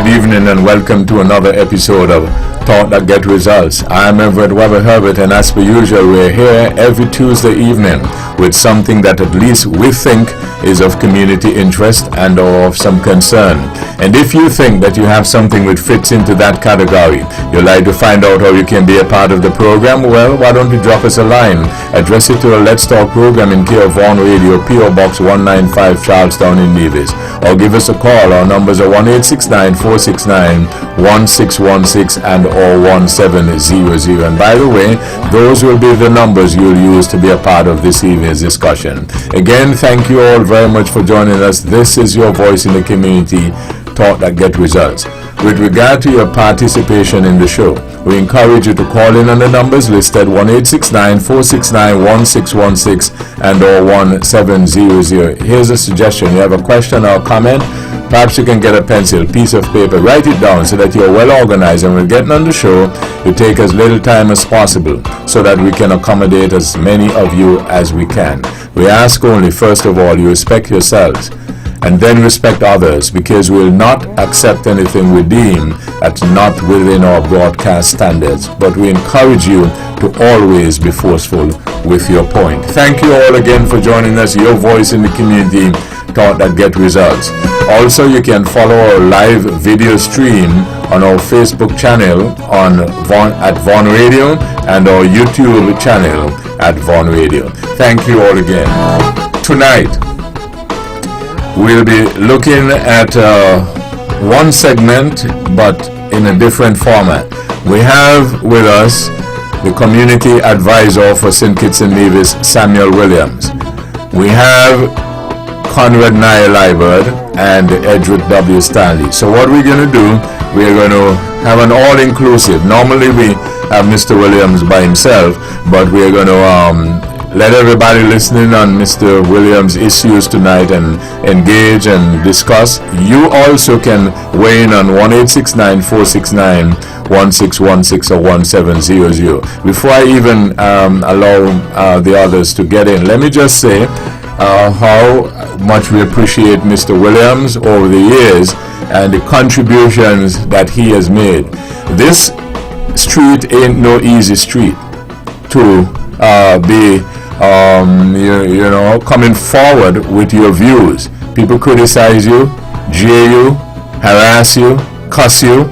good evening and welcome to another episode of Thought That Get Results. I'm Webbo Herbert, and as per usual, we're here every Tuesday evening with something that at least we think is of community interest and or of some concern. And if you think that you have something which fits into that category, you'd like to find out how you can be a part of the program, well, why don't you drop us a line? Address it to a Let's Talk program in care of Vaughan Radio, P.O. Box 195, Charlestown in Nevis. Or give us a call. Our numbers are 1-869-469-1616 and or 1700. And by the way, those will be the numbers you'll use to be a part of this evening's discussion. Again, thank you all very much for joining us. This is your voice in the community, Thought That Get Results. With regard to your participation in the show, we encourage you to call in on the numbers listed 1-869-469-1616 and or 1700. Here's a suggestion. You have a question or comment? Perhaps you can get a pencil, piece of paper, write it down so that you're well organized, and when getting on the show, you take as little time as possible so that we can accommodate as many of you as we can. We ask only, first of all, you respect yourselves and then respect others, because we will not accept anything we deem that's not within our broadcast standards. But we encourage you to always be forceful with your point. Thank you all again for joining us. Your voice in the community, Thought That Get Results. Also, you can follow our live video stream on our Facebook channel at Vaughan Radio and our YouTube channel at Vaughan Radio. Thank you all again. Tonight, we'll be looking at one segment, but in a different format. We have with us the community advisor for St. Kitts and Nevis, Samuel Williams. We have Conrad Nye-Liberd and Edric W. Stanley. So what we're going to do, we're going to have an all-inclusive. Normally we have Mr. Williams by himself, but we're going to let everybody listening on Mr. Williams' issues tonight and engage and discuss. You also can weigh in on 1-869-469-1616 or 1700. Before I even allow the others to get in, let me just say how much we appreciate Mr. Williams over the years and the contributions that he has made. This street ain't no easy street to be coming forward with your views. People criticize you, jeer you, harass you, cuss you,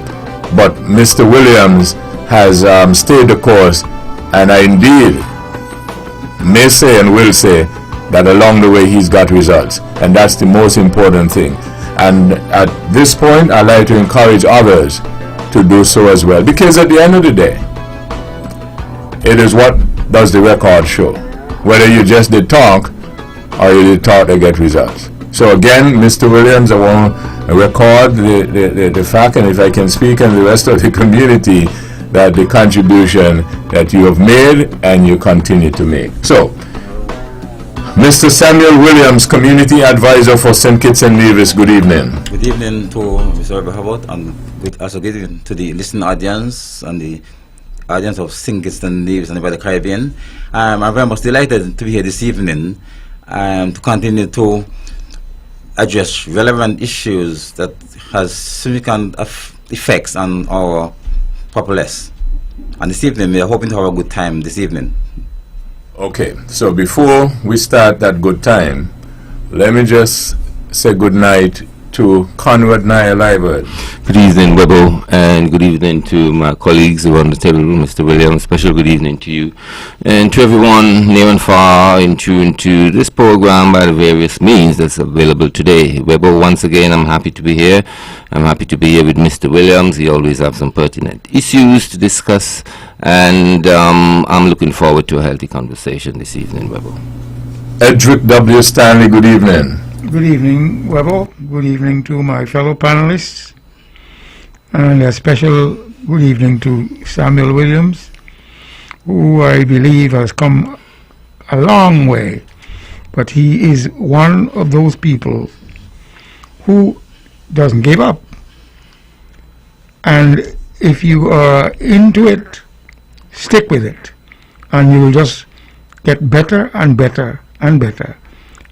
but Mr. Williams has stayed the course, and I indeed may say and will say that along the way he's got results, and that's the most important thing. And at this point, I'd like to encourage others to do so as well, because at the end of the day, it is what does the record show. Whether you just did talk or you did talk to get results. So again, Mr. Williams, I want to record the fact, and if I can speak on the rest of the community, that the contribution that you have made and you continue to make. So, Mr. Samuel Williams, Community Advisor for St. Kitts and Nevis, good evening. Good evening to Mr. Webbo Herbert, and good evening to the listening audience and the audience of St. Kitts and Nevis and the Caribbean. I'm very much delighted to be here this evening to continue to address relevant issues that has significant effects on our populace. And this evening, we are hoping to have a good time this evening. Okay, so before we start that good time, let me just say good night to Conrad Nye-Liberd. Good evening, Webbo, and good evening to my colleagues around the table, Mr. Williams. Special good evening to you and to everyone near and far in tune to this program by the various means that's available today. Webbo, once again, I'm happy to be here. I'm happy to be here with Mr. Williams. He always has some pertinent issues to discuss, and I'm looking forward to a healthy conversation this evening, Webbo. Edric W. Stanley, good evening. Good evening, Webbo. Good evening to my fellow panelists. And a special good evening to Samuel Williams, who I believe has come a long way. But he is one of those people who doesn't give up. And if you are into it, stick with it. And you will just get better and better and better,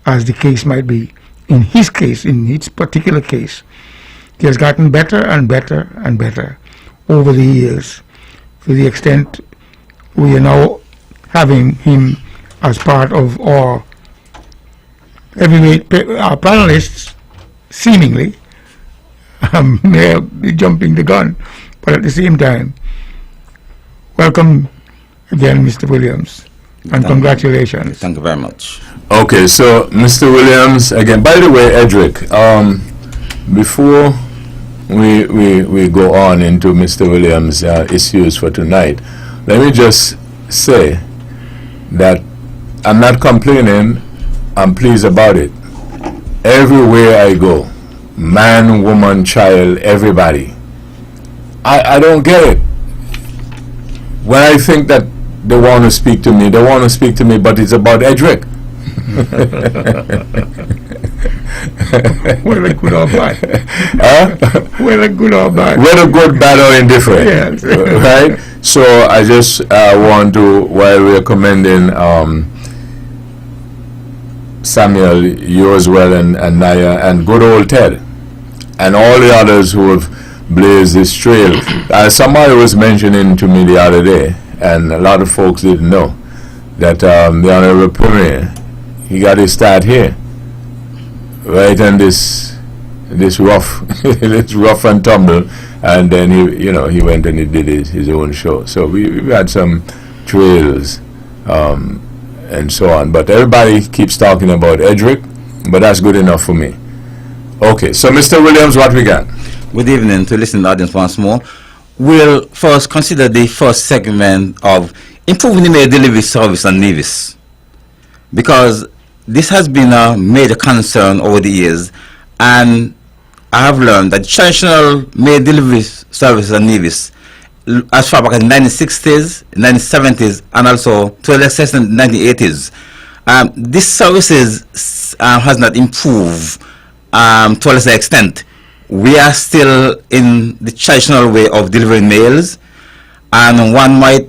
as the case might be. In his case, in his particular case, he has gotten better and better and better over the years, to the extent we are now having him as part of our heavyweight our panelists, seemingly. May be jumping the gun, but at the same time, welcome again, Mr. Williams, and congratulations. Thank you very much. Okay, so Mr. Williams, again, by the way, Edric, before we go on into Mr. Williams' issues for tonight, let me just say that I'm not complaining, I'm pleased about it. Everywhere I go, man, woman, child, everybody, I don't get it. When I think that they want to speak to me, but it's about Edric. Whether good or bad. Whether good or bad. Whether good, bad, or indifferent. Yes. Right? So I just want to, while we're commending Samuel, you as well, and Naya, and good old Ted, and all the others who have blazed this trail. Somebody was mentioning to me the other day, and a lot of folks didn't know, that the Honorable Premier, he got his start here, right on this rough, this rough and tumble, and then he went and he did his own show. So we've had some trails and so on, but everybody keeps talking about Edric, but that's good enough for me. Okay, so Mr. Williams, what we got? Good evening to listening audience once more. We'll first consider the first segment of improving the mail delivery service on Nevis, because this has been a major concern over the years, and I have learned that traditional mail delivery services on Nevis, as far back as the 1960s, 1970s, and also to a extent in the 1980s, this services has not improved to a lesser extent. We are still in the traditional way of delivering mails, and one might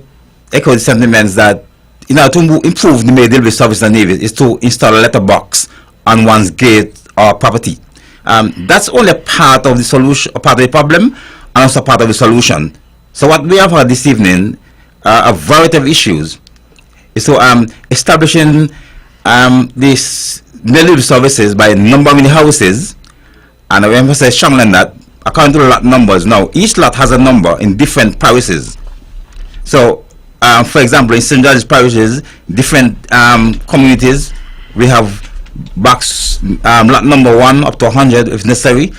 echo the sentiments that in order to improve the mail delivery service in Nevis is to install a letterbox on one's gate or property. That's only a part of the solution, a part of the problem, and also part of the solution. So what we have had this evening are a variety of issues. Is to establishing these mail delivery services by numbering the houses. And I emphasize strongly on that, according to the lot numbers now, each lot has a number in different parishes. So, for example, in St. George's parishes, different communities, we have box lot number 1 up to 100 if necessary.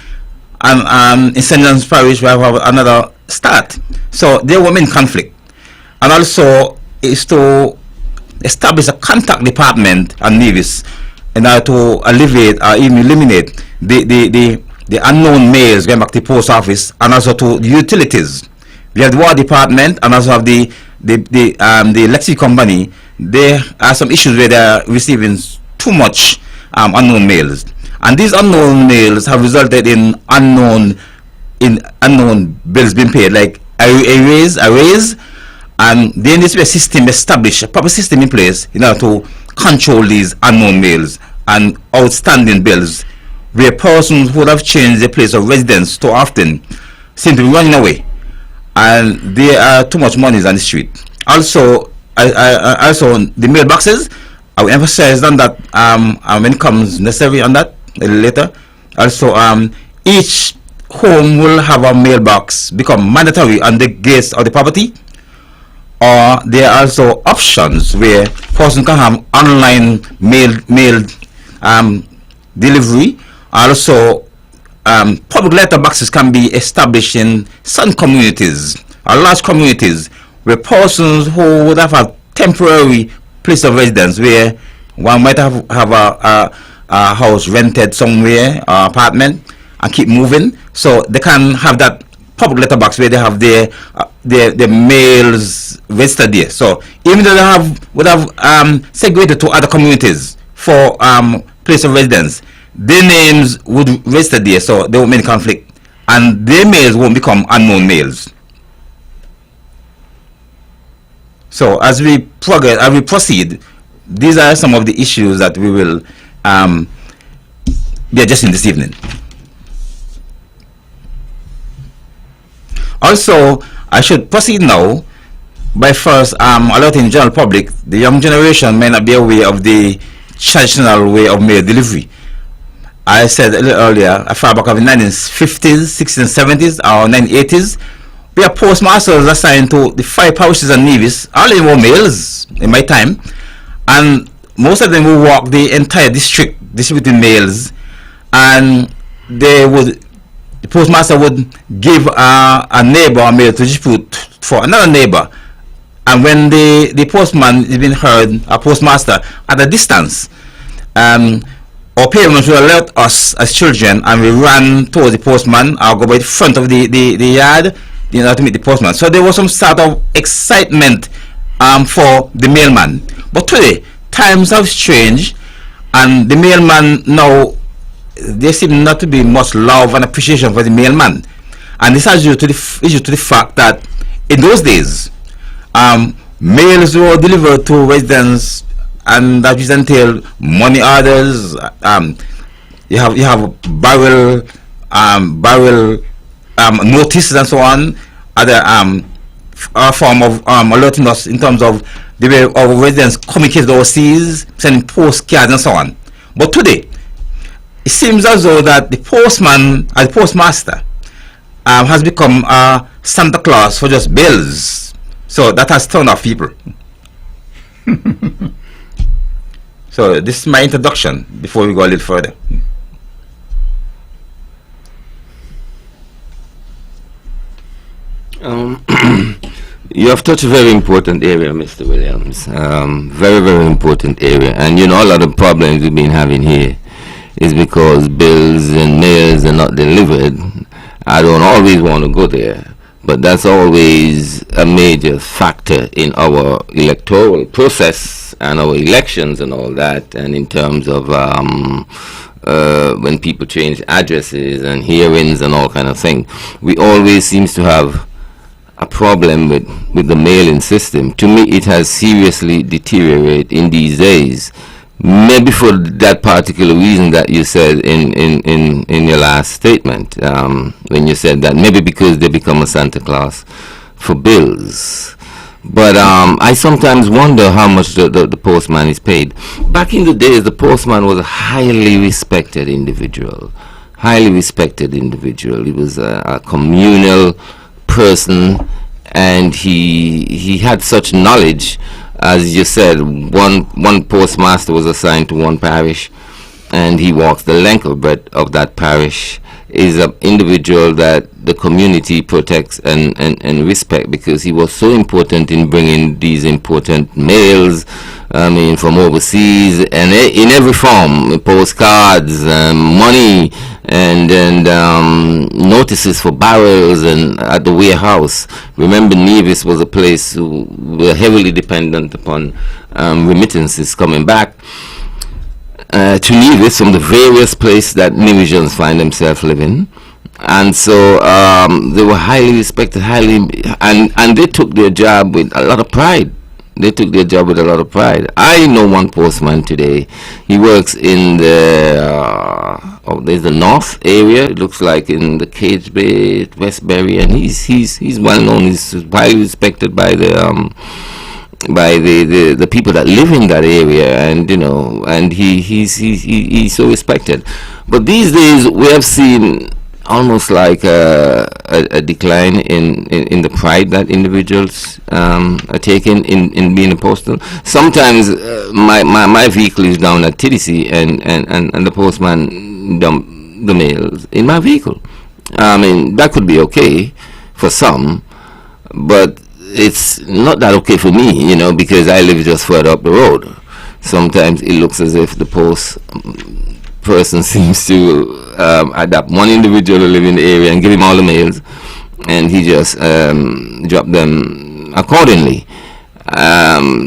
And in St. John's parish, we have another start. So, there were in conflict. And also, is to establish a contact department at Nevis in order to alleviate or even eliminate the unknown mails going back to the post office, and also to the utilities. We have the water department, and also have the electricity company. There are some issues where they are receiving too much unknown mails, and these unknown mails have resulted in unknown bills being paid, like arrays, and there needs to be a system established, a proper system in place in order to control these unknown mails and outstanding bills, where persons who would have changed their place of residence too often seem to be running away, and there are too much money on the street. Also, also the mailboxes, I will emphasize on that when it comes necessary on that a little later. Also, each home will have a mailbox become mandatory on the gates of the property, or there are also options where person can have online mail delivery. Also, public letterboxes can be established in some communities, or large communities, where persons who would have a temporary place of residence, where one might have a house rented somewhere, or apartment, and keep moving, so they can have that public letterbox where they have their mails registered there. So even though they would have segregated to other communities for place of residence, their names would register there, so there won't be any conflict, and their mails won't become unknown mails. So as we progress, as we proceed, these are some of the issues that we will be addressing this evening. Also, I should proceed now by first alerting the general public. The young generation may not be aware of the traditional way of mail delivery. I said a little earlier, as far back as the 1950s, 60s, 70s, or 1980s, we are postmasters assigned to the 5 parishes and nevis. All of them were males in my time, and most of them would walk the entire district distributing mails, and the postmaster would give a neighbor a mail to distribute for another neighbor. And when the postman is being heard, a postmaster at a distance, our parents will alert us as children, and we ran towards the postman or go by the front of the yard in order to meet the postman. So there was some sort of excitement for the mailman. But today, times have changed, and the mailman now, there seems not to be much love and appreciation for the mailman. And this is due to the fact that in those days, mails were delivered to residents, and that is entail money orders. You have barrel notices and so on. Other form of alerting us in terms of the way our residents communicate overseas, sending postcards and so on. But today, it seems as though that the postman, as postmaster, has become Santa Claus for just bills. So that has turned off people. So this is my introduction before we go a little further. You have touched a very important area, Mr. Williams. Very, very important area. And you know, a lot of problems we've been having here is because bills and mails are not delivered. I don't always want to go there, but that's always a major factor in our electoral process and our elections and all that. And in terms of when people change addresses and hearings and all kind of thing, we always seems to have a problem with the mailing system. To me, it has seriously deteriorated in these days. Maybe for that particular reason that you said in your last statement, when you said that maybe because they become a Santa Claus for bills. But I sometimes wonder how much the postman is paid. Back in the days, the postman was a highly respected individual. Highly respected individual. He was a communal person, and he had such knowledge. As you said, one postmaster was assigned to one parish, and he walks the length of breadth of that parish. Is an individual that the community protects and respect, because he was so important in bringing these important mails, I mean, from overseas, and in every form, postcards, money, and notices for barrels and at the warehouse. Remember, Nevis was a place who were heavily dependent upon remittances coming back to Nevis from the various places that Nevisians find themselves living. And so they were highly respected, and they took their job with a lot of pride. They took their job with a lot of pride. I know one postman today. He works in there's the north area. It looks like in the Cage Bay, Westbury, and he's well known. He's highly respected by the people that live in that area, and you know, and he's so respected. But these days we have seen almost like a decline in the pride that individuals are taking in being a postal. Sometimes my vehicle is down at TDC, and the postman dump the mails in my vehicle. I mean, that could be okay for some, but it's not that okay for me, you know, because I live just further up the road. Sometimes it looks as if the post person seems to adapt one individual to live in the area and give him all the mails, and he just drop them accordingly.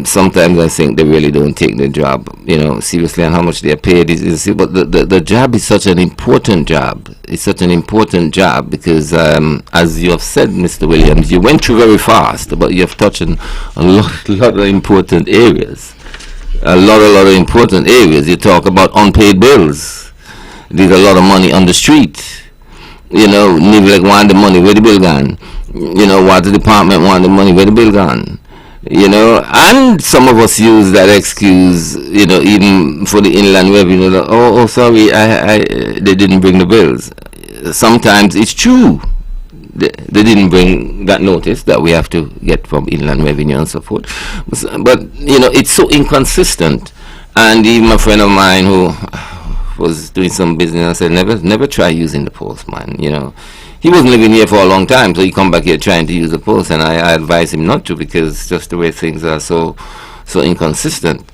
Sometimes I think they really don't take the job, you know, seriously, and how much they are paid but the job is such an important job. It's such an important job because, as you have said, Mr. Williams, you went through very fast, but you have touched on a lot of important areas. A lot of important areas. You talk about unpaid bills. There's a lot of money on the street. You know, Nivek want the money, where the bill gone? You know, water department want the money, where the bill gone? You know, and some of us use that excuse, you know, even for the inland revenue, that, oh, sorry, they didn't bring the bills. Sometimes it's true. They didn't bring that notice that we have to get from inland revenue and so forth. But, you know, it's so inconsistent. And even a friend of mine who was doing some business, I said, never try using the postman, you know. He wasn't living here for a long time, so he come back here trying to use the post, and I advise him not to, because just the way things are so inconsistent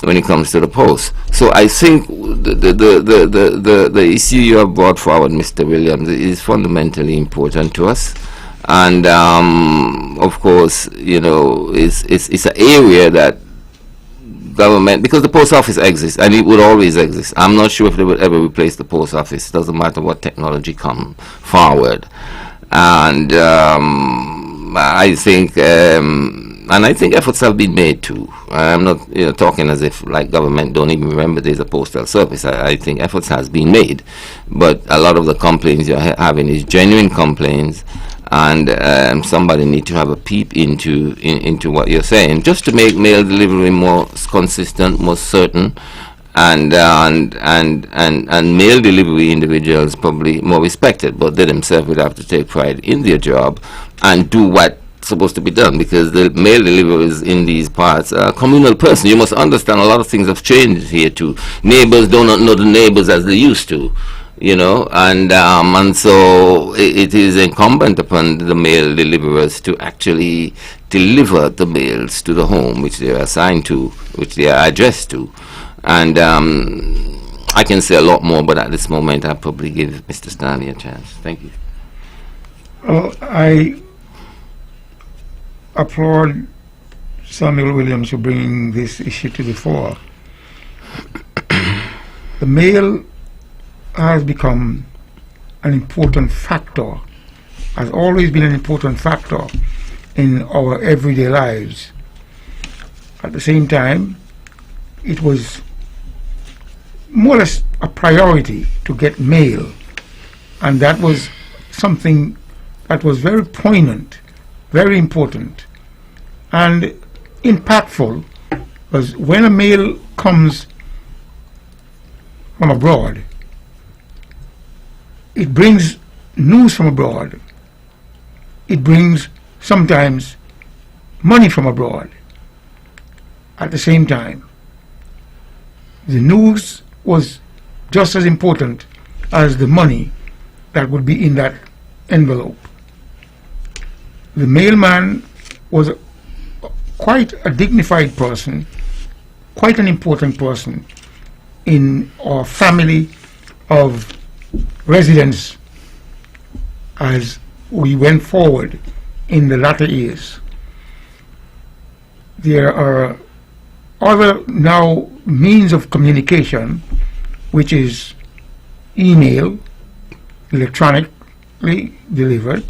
when it comes to the post. So I think the issue you have brought forward, Mr. Williams, is fundamentally important to us. And of course, you know, it's an area that government, because the post office exists and it would always exist. I'm not sure if they would ever replace the post office. It doesn't matter what technology come forward. And I think efforts have been made too. I'm not, you know, talking as if like government don't even remember there's a postal service. I think efforts has been made, but a lot of the complaints you're having is genuine complaints, and somebody need to have a peep into what you're saying, just to make mail delivery more consistent, more certain, and mail delivery individuals probably more respected, but they themselves would have to take pride in their job and do what's supposed to be done, because the mail deliverers in these parts are communal person. You must understand a lot of things have changed here too. Neighbors do not know the neighbors as they used to, you know, and so it is incumbent upon the mail deliverers to actually deliver the mails to the home which they are assigned to, which they are addressed to. And I can say a lot more, but at this moment I'll probably give Mr. Stanley a chance. Thank you. I applaud Samuel Williams for bringing this issue to the fore. The mail has become an important factor, has always been an important factor in our everyday lives. At the same time, it was more or less a priority to get mail, and that was something that was very poignant, very important, and impactful, because when a mail comes from abroad, it brings news from abroad. It brings sometimes money from abroad. At the same time, the news was just as important as the money that would be in that envelope. The mailman was quite a dignified person, quite an important person in our family of residents as we went forward in the latter years. There are other now means of communication, which is email, electronically delivered,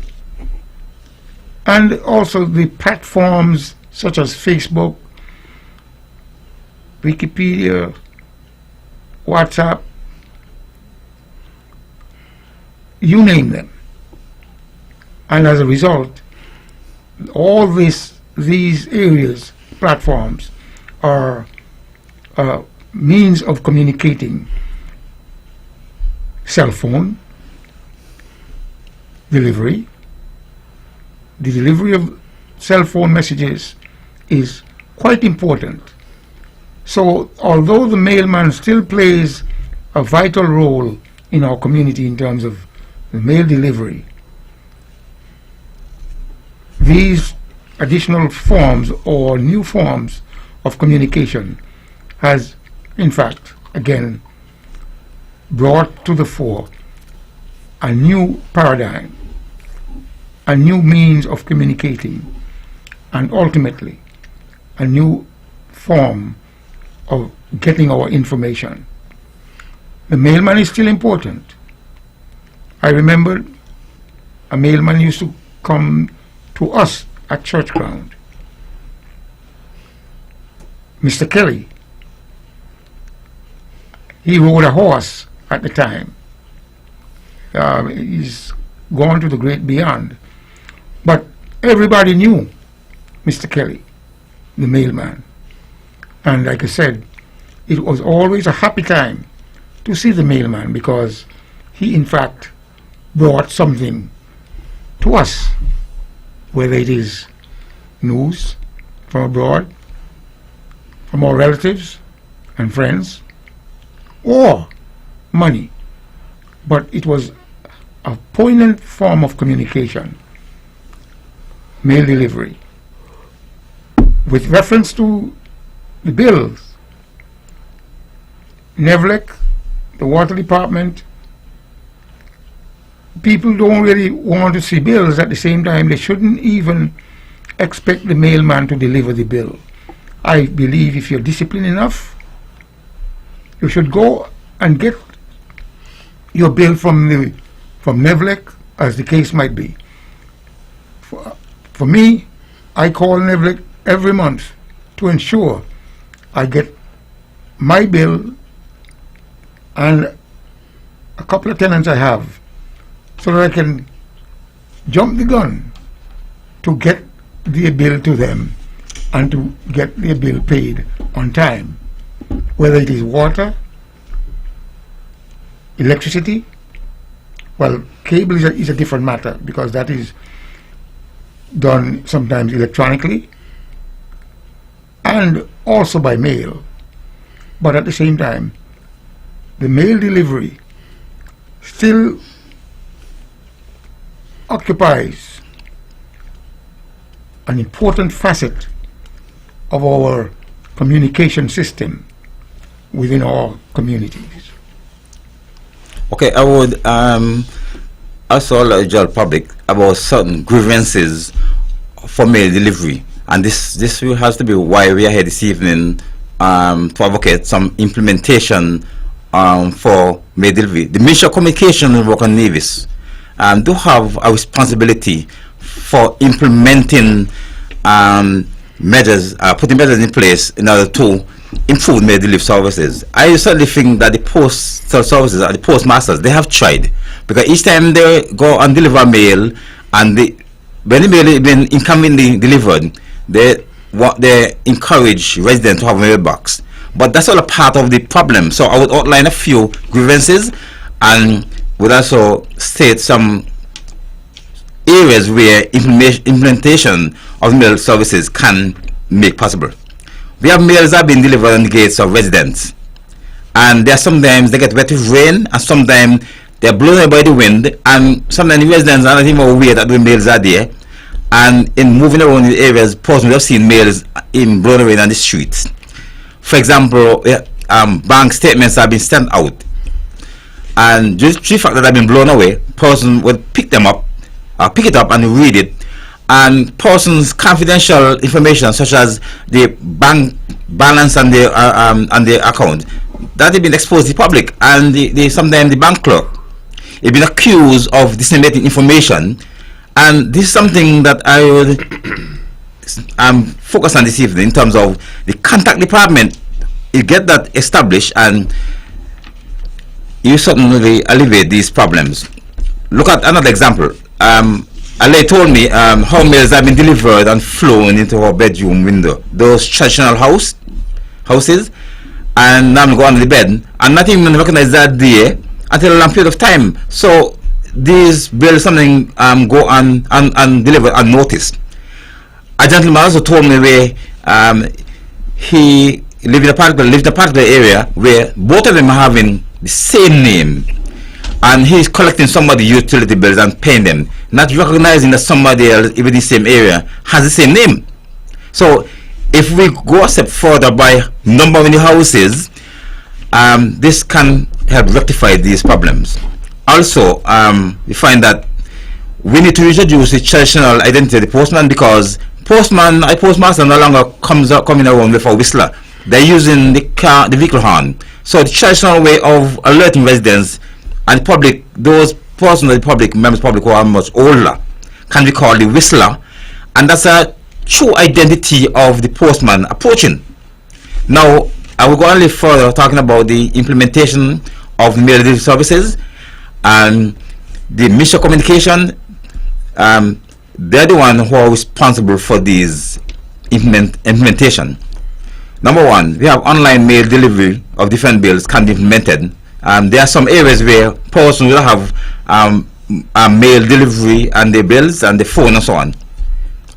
and also the platforms such as Facebook, Wikipedia, WhatsApp, you name them. And as a result, all these areas, platforms, are means of communicating. Cell phone delivery. The delivery of cell phone messages is quite important. So although the mailman still plays a vital role in our community in terms of the mail delivery, these additional forms or new forms of communication has, in fact, again, brought to the fore a new paradigm, a new means of communicating, and ultimately a new form of getting our information. The mailman is still important. I remember a mailman used to come to us at church ground. Mr. Kelly, he rode a horse at the time. He's gone to the great beyond. But everybody knew Mr. Kelly, the mailman. And like I said, it was always a happy time to see the mailman, because he in fact brought something to us, whether it is news from abroad, from our relatives and friends, or money. But it was a poignant form of communication, mail delivery. With reference to the bills, Nevlec, the water department, people don't really want to see bills. At the same time, they shouldn't even expect the mailman to deliver the bill. I believe if you're disciplined enough, you should go and get your bill from Nevlec, as the case might be. For me, I call Nevlec every month to ensure I get my bill and a couple of tenants I have, so that I can jump the gun to get the bill to them and to get their bill paid on time, whether it is water, electricity. Well, cable is a different matter, because that is done sometimes electronically and also by mail. But at the same time, the mail delivery still occupies an important facet of our communication system within our communities. Okay, I would also alert the general public about certain grievances for mail delivery, and this has to be why we are here this evening, to advocate some implementation for mail delivery. The Ministry of Communication and Work on Navies do have a responsibility for implementing measures, putting measures in place in order to improve mail delivery services. I certainly think that the postal services and the postmasters, they have tried, because each time they go and deliver mail, and when the mail has been inconveniently delivered, they encourage residents to have a mailbox. But that's all a part of the problem. So I would outline a few grievances, and would also state some areas where implementation of mail services can make possible. We have mails that have been delivered on the gates of residents, and there sometimes they get wet with rain, and sometimes they're blown away by the wind, and sometimes the residents are not even aware that the mails are there. And in moving around in the areas, persons have seen mails in blown away on the streets. For example, bank statements have been sent out, and just the fact that they've been blown away, person will pick it up and read it, and person's confidential information such as the bank balance and the account, that has been exposed to the public, and sometimes the bank clerk has been accused of disseminating information. And this is something that I would focus on this evening in terms of the contact department. You get that established, and you certainly alleviate these problems. Look at another example. Ali told me how mails have been delivered and flown into her bedroom window. Those traditional houses, and now go under the bed, and not even recognize that day until a long period of time. So these bills something go and deliver unnoticed. A gentleman also told me where he lived in a particular area where both of them are having the same name, and he's collecting somebody's utility bills and paying them, not recognizing that somebody else even the same area has the same name. So if we go a step further by number of the houses, this can help rectify these problems. Also, we find that we need to introduce the traditional identity of the postman, because postmaster no longer coming around with a whistler. They're using the vehicle horn. So the traditional way of alerting residents and the public, those persons of the public, members of the public who are much older, can be called the whistler, and that's a true identity of the postman approaching. Now, I will go a little further talking about the implementation of mail delivery services, and the Ministry of Communication, they're the one who are responsible for these implementation. Number one, we have online mail delivery of different bills can be implemented. There are some areas where persons will have mail delivery and the bills and the phone and so on.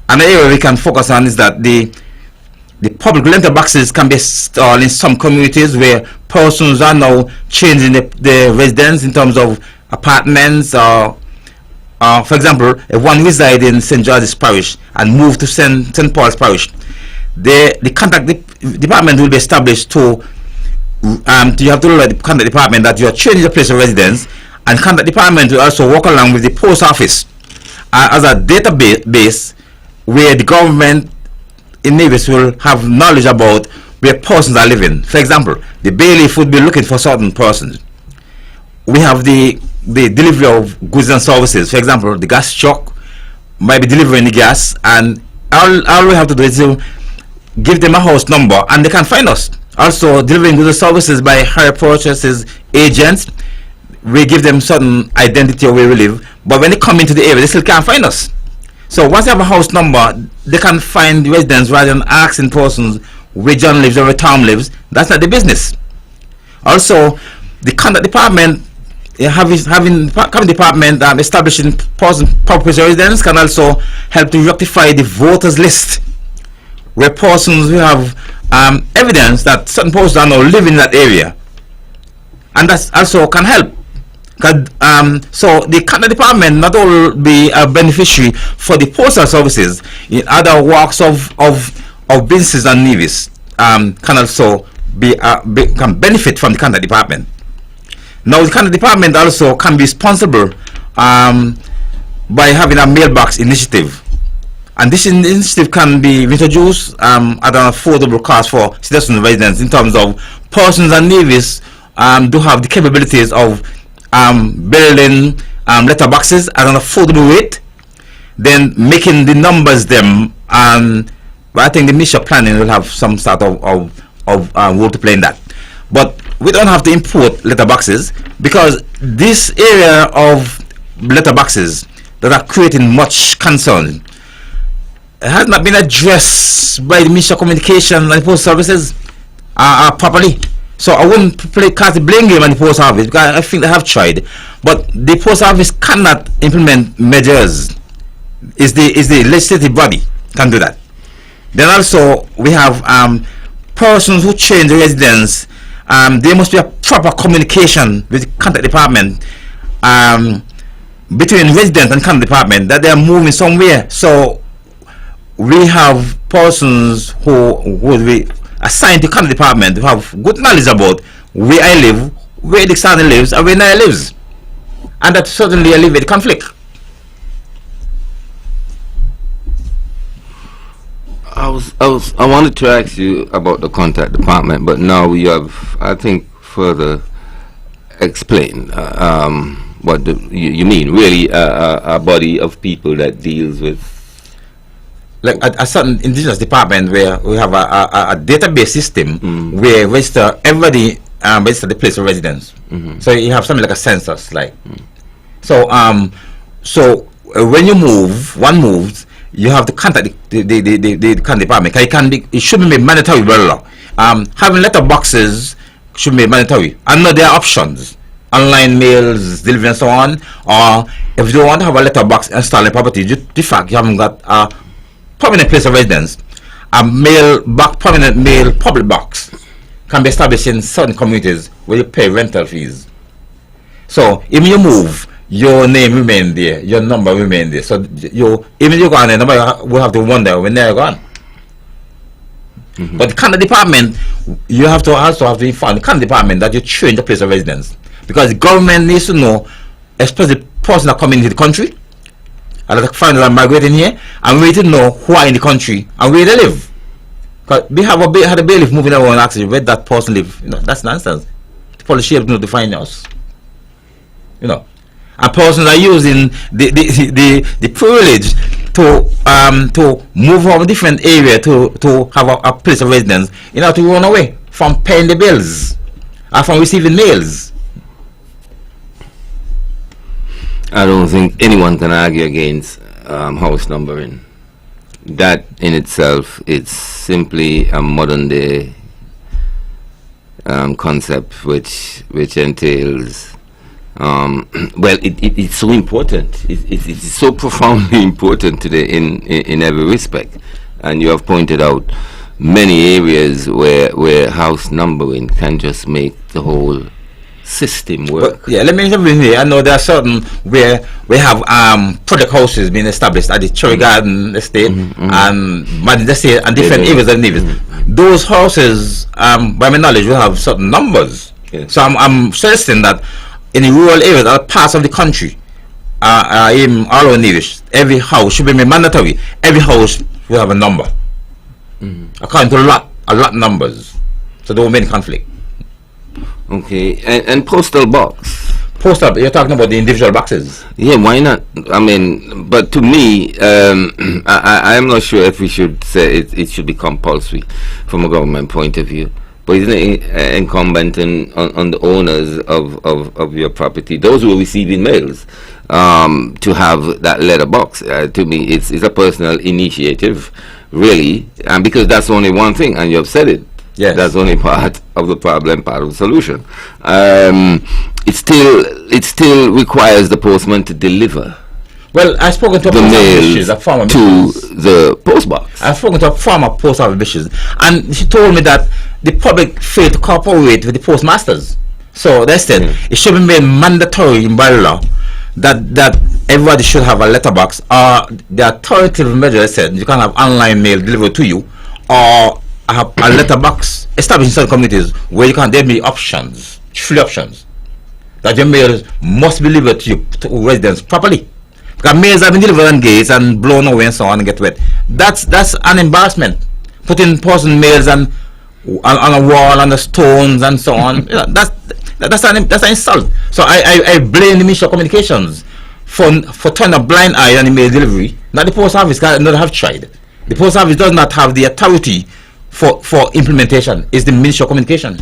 Another area we can focus on is that the public letter boxes can be installed in some communities where persons are now changing the residence in terms of apartments or for example, if one resides in St. George's Parish and move to St. Paul's Parish, the contact department will be established to you have to tell the contact department that you are changing the place of residence, and contact department will also work along with the post office as a database where the government in Nevis will have knowledge about where persons are living. For example, the bailiff would be looking for certain persons. We have the delivery of goods and services. For example, the gas truck might be delivering the gas, and all we have to do is to give them a house number and they can find us. Also, delivering goods and services by hire purchases agents, we give them certain identity of where we live, but when they come into the area, they still can't find us. So once they have a house number, they can find the residents rather than asking persons where John lives or where Tom lives. That's not the business. Also, the contact department having department establishing public residence can also help to rectify the voters list, where persons who have evidence that certain persons are now living in that area, and that also can help. So the contact department not only be a beneficiary for the postal services in other walks of businesses and Nevis, can also can benefit from the contact department. Now the contact department also can be responsible by having a mailbox initiative, and this initiative can be introduced at an affordable cost for citizens and residents in terms of persons and Nevis do have the capabilities of building letterboxes at an affordable rate, then making the numbers them, but I think the Ministry of Planning will have some sort of role to play in that. But we don't have to import letterboxes, because this area of letterboxes that are creating much concern has not been addressed by the Ministry of Communication and Post Services properly. So I wouldn't cast the blame game on the Post Office, because I think they have tried, but the Post Office cannot implement measures. Is the legislative body can do that. Then also we have persons who change residence. There must be a proper communication with the contact department between residents and contact department that they are moving somewhere. So we have persons who would be assigned to contact department who have good knowledge about where I live, where the son lives, and where Naya lives, and that certainly alleviate conflict. I wanted to ask you about the contact department, but now you have, I think, further explained what you mean. Really, a body of people that deals with, like a certain indigenous department where we have a database system where everybody register the place of residence. So you have something like a census, like. So when you move, one moves, you have to contact the contact department. It should be made mandatory by law. Having letterboxes should be made mandatory. And now there are options: online mails, delivery, and so on. Or if you don't want to have a letterbox installed in property, the fact you haven't got a permanent place of residence, a permanent mail public box can be established in certain communities where you pay rental fees. So even you move, your name remain there, your number remain there. So even you go on, nobody will have to wonder when they're gone. But the contact department, you have to also have to inform the contact department that you change the place of residence, because the government needs to know, especially the person that come into the country, and the foreigners are migrating here, and we need to know who are in the country and where they live. Because we had a bailiff moving around asking where that person live. That's nonsense. The police should know to find us. And persons are using the privilege to move from a different area to have a place of residence in order to run away from paying the bills or from receiving mails. I don't think anyone can argue against house numbering. That in itself is simply a modern day concept which entails it's so important. It's so profoundly important today in every respect, and you have pointed out many areas where house numbering can just make the whole system work. But, yeah, let me jump in here. I know there are certain where we have project houses being established at the Cherry Garden Estate and Madden Estate and different areas and neighbors. Those houses, by my knowledge, will have certain numbers. Yes. So I'm suggesting that in the rural areas, other parts of the country, in all over neighbors, every house should be made mandatory. Every house will have a number, according to a lot numbers, so there won't be any conflict. Okay, and postal box. Postal, you're talking about the individual boxes. Yeah, why not? I mean, but to me, I am not sure if we should say it should be compulsory from a government point of view. But isn't it incumbent on the owners of your property, those who are receiving mails, to have that letter box? To me, it's a personal initiative, really, and because that's only one thing, and you have said it. Yes. That's only part of the problem, part of the solution. It still requires the postman to deliver Well, I've spoken to the mail to the post box. I've spoken to a former post office bishop, and she told me that the public failed to cooperate with the postmasters. So they said it should be made mandatory in by law that everybody should have a letterbox, or the authoritative measure said you can have online mail delivered to you, or have a letterbox established in certain communities where you can, there be options, 3 options, that your mail must be delivered to residents properly. Because mails have been delivered on gates and blown away and so on and get wet. That's an embarrassment. Putting person mails on a wall, on the stones and so on. You know, that's an insult. So I blame the Ministry of Communications for turning a blind eye on the mail delivery. Not the post office, because they have tried. The post office does not have the authority for implementation. It's the Ministry of Communication,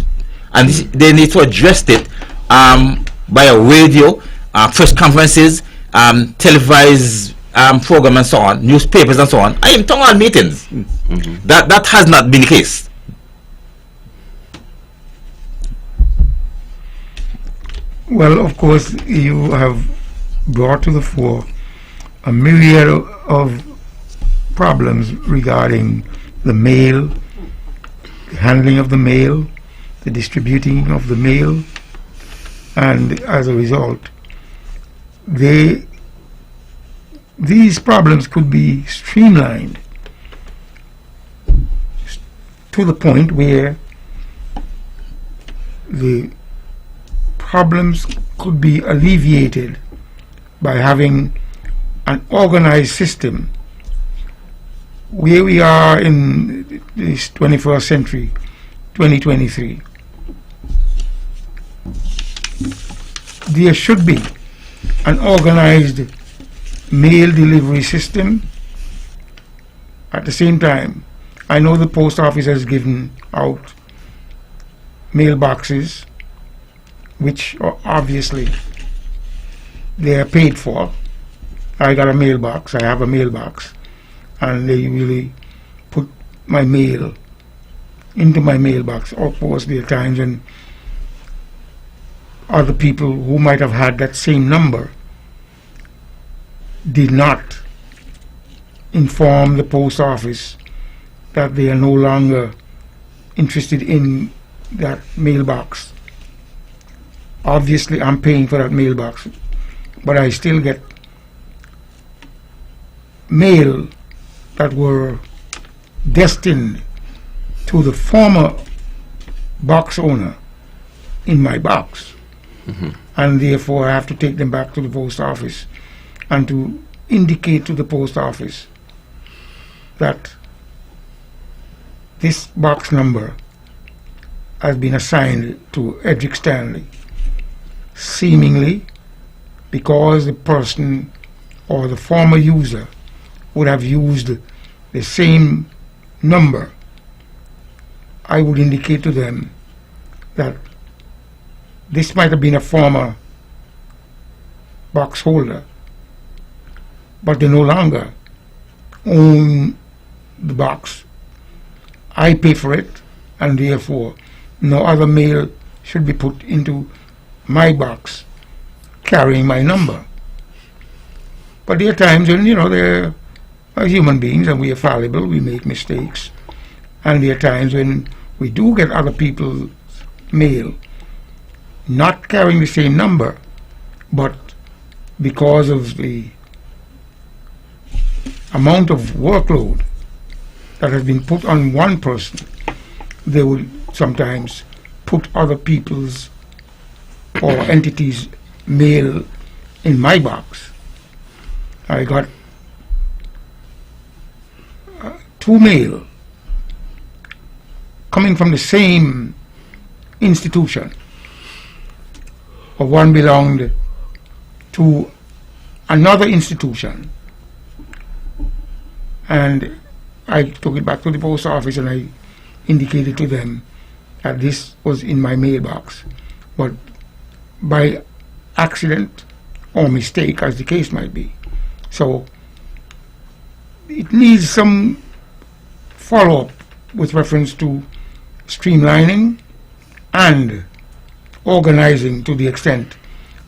and they need to address it by a radio, press conferences, televised program and so on, newspapers and so on. I am town hall meetings. That has not been the case. Well, of course, you have brought to the fore a myriad of problems regarding the mail, the handling of the mail, the distributing of the mail, and as a result, these problems could be streamlined to the point where the problems could be alleviated by having an organized system. Where we are in this 21st century, 2023, there should be an organized mail delivery system. At the same time, I know the post office has given out mailboxes, which are obviously they are paid for. I got a mailbox, I have a mailbox, and they really put my mail into my mailbox. Of course, there are times when other people who might have had that same number did not inform the post office that they are no longer interested in that mailbox. Obviously, I'm paying for that mailbox, but I still get mail that were destined to the former box owner in my box. And therefore I have to take them back to the post office and to indicate to the post office that this box number has been assigned to Edric Stanley, seemingly because the person or the former user would have used the same number. I would indicate to them that this might have been a former box holder, but they no longer own the box. I pay for it, and therefore no other mail should be put into my box carrying my number. But there are times when, there are human beings and we are fallible, we make mistakes. And there are times when we do get other people's mail not carrying the same number, but because of the amount of workload that has been put on one person, they will sometimes put other people's or entities' mail in my box. I got 2 mail coming from the same institution. One belonged to another institution, and I took it back to the post office and I indicated to them that this was in my mailbox, but by accident or mistake, as the case might be. So it needs some follow-up with reference to streamlining and organizing to the extent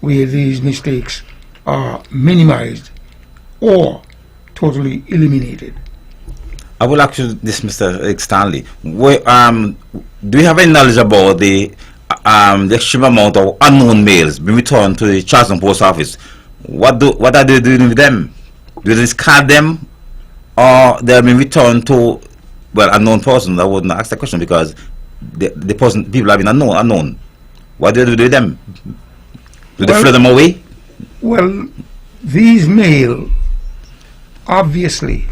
where these mistakes are minimized or totally eliminated. I will ask you this, Mr. Stanley. Do you have any knowledge about the extreme amount of unknown mails being returned to the Charleston Post Office? What are they doing with them? Do they discard them, or they are being returned to unknown persons? I wouldn't ask that question because the person, people have been unknown. What do they do with them? Do they throw them away? Well, these mail obviously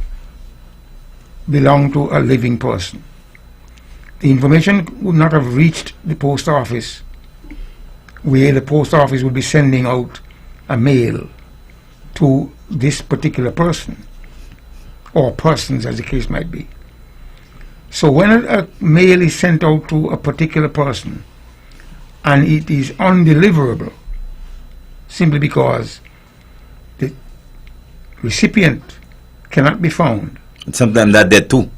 belong to a living person. The information would not have reached the post office where the post office would be sending out a mail to this particular person or persons, as the case might be. So when a mail is sent out to a particular person and it is undeliverable simply because the recipient cannot be found. And sometimes they're dead too.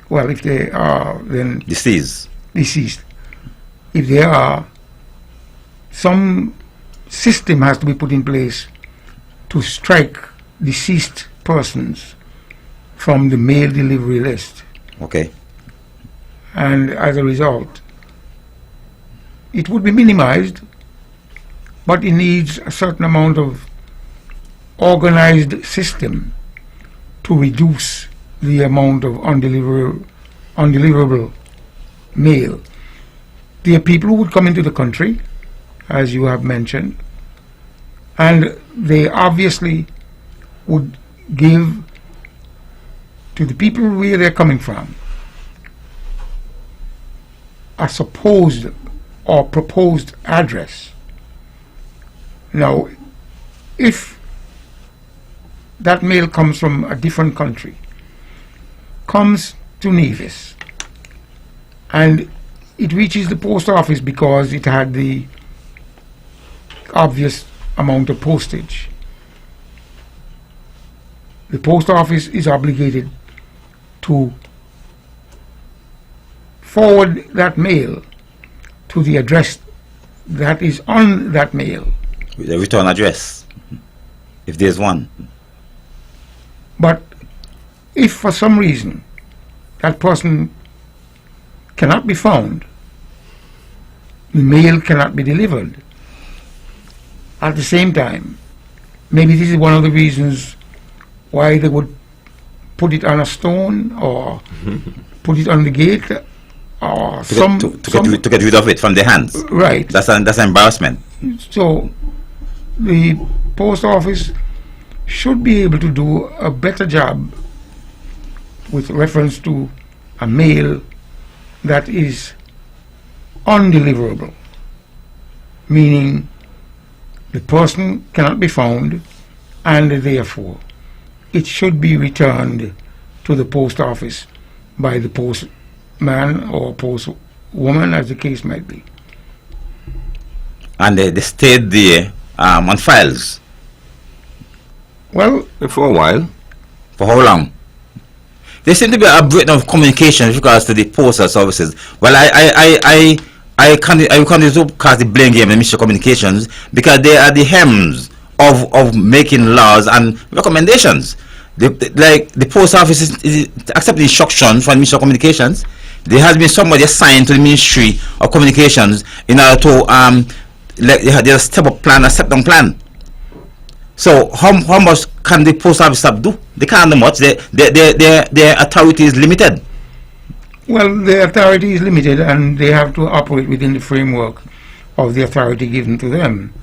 Well, if they are then Deceased. If there are, some system has to be put in place to strike deceased persons from the mail delivery list. Okay. And as a result, it would be minimized, but it needs a certain amount of organized system to reduce the amount of undeliverable mail. There are people who would come into the country, as you have mentioned, and they obviously would give to the people where they're coming from a supposed or proposed address. Now, if that mail comes from a different country, comes to Nevis, and it reaches the post office because it had the obvious amount of postage, the post office is obligated to forward that mail to the address that is on that mail. The return address, if there's one. But if for some reason that person cannot be found, the mail cannot be delivered. At the same time, maybe this is one of the reasons why they would put it on a stone or put it on the gate or to get rid of it from their hands. Right. That's an embarrassment. So the post office should be able to do a better job with reference to a mail that is undeliverable, meaning the person cannot be found and therefore it should be returned to the post office by the postman or postwoman, as the case might be. And they stayed there on files. Well, For a while. For how long? There seems to be a breakdown of communication with regards to the postal services. Well, I can't to cast the blame game on Ministry of Communications because they are the hems of making laws and recommendations. Like the post office is accepting instructions from the Ministry of Communications. There has been somebody assigned to the Ministry of Communications in order to there's a step-up plan, a step-down plan. So how much can the post office staff do? They can't do much. Their authority is limited. well, the authority is limited, and they have to operate within the framework of the authority given to them.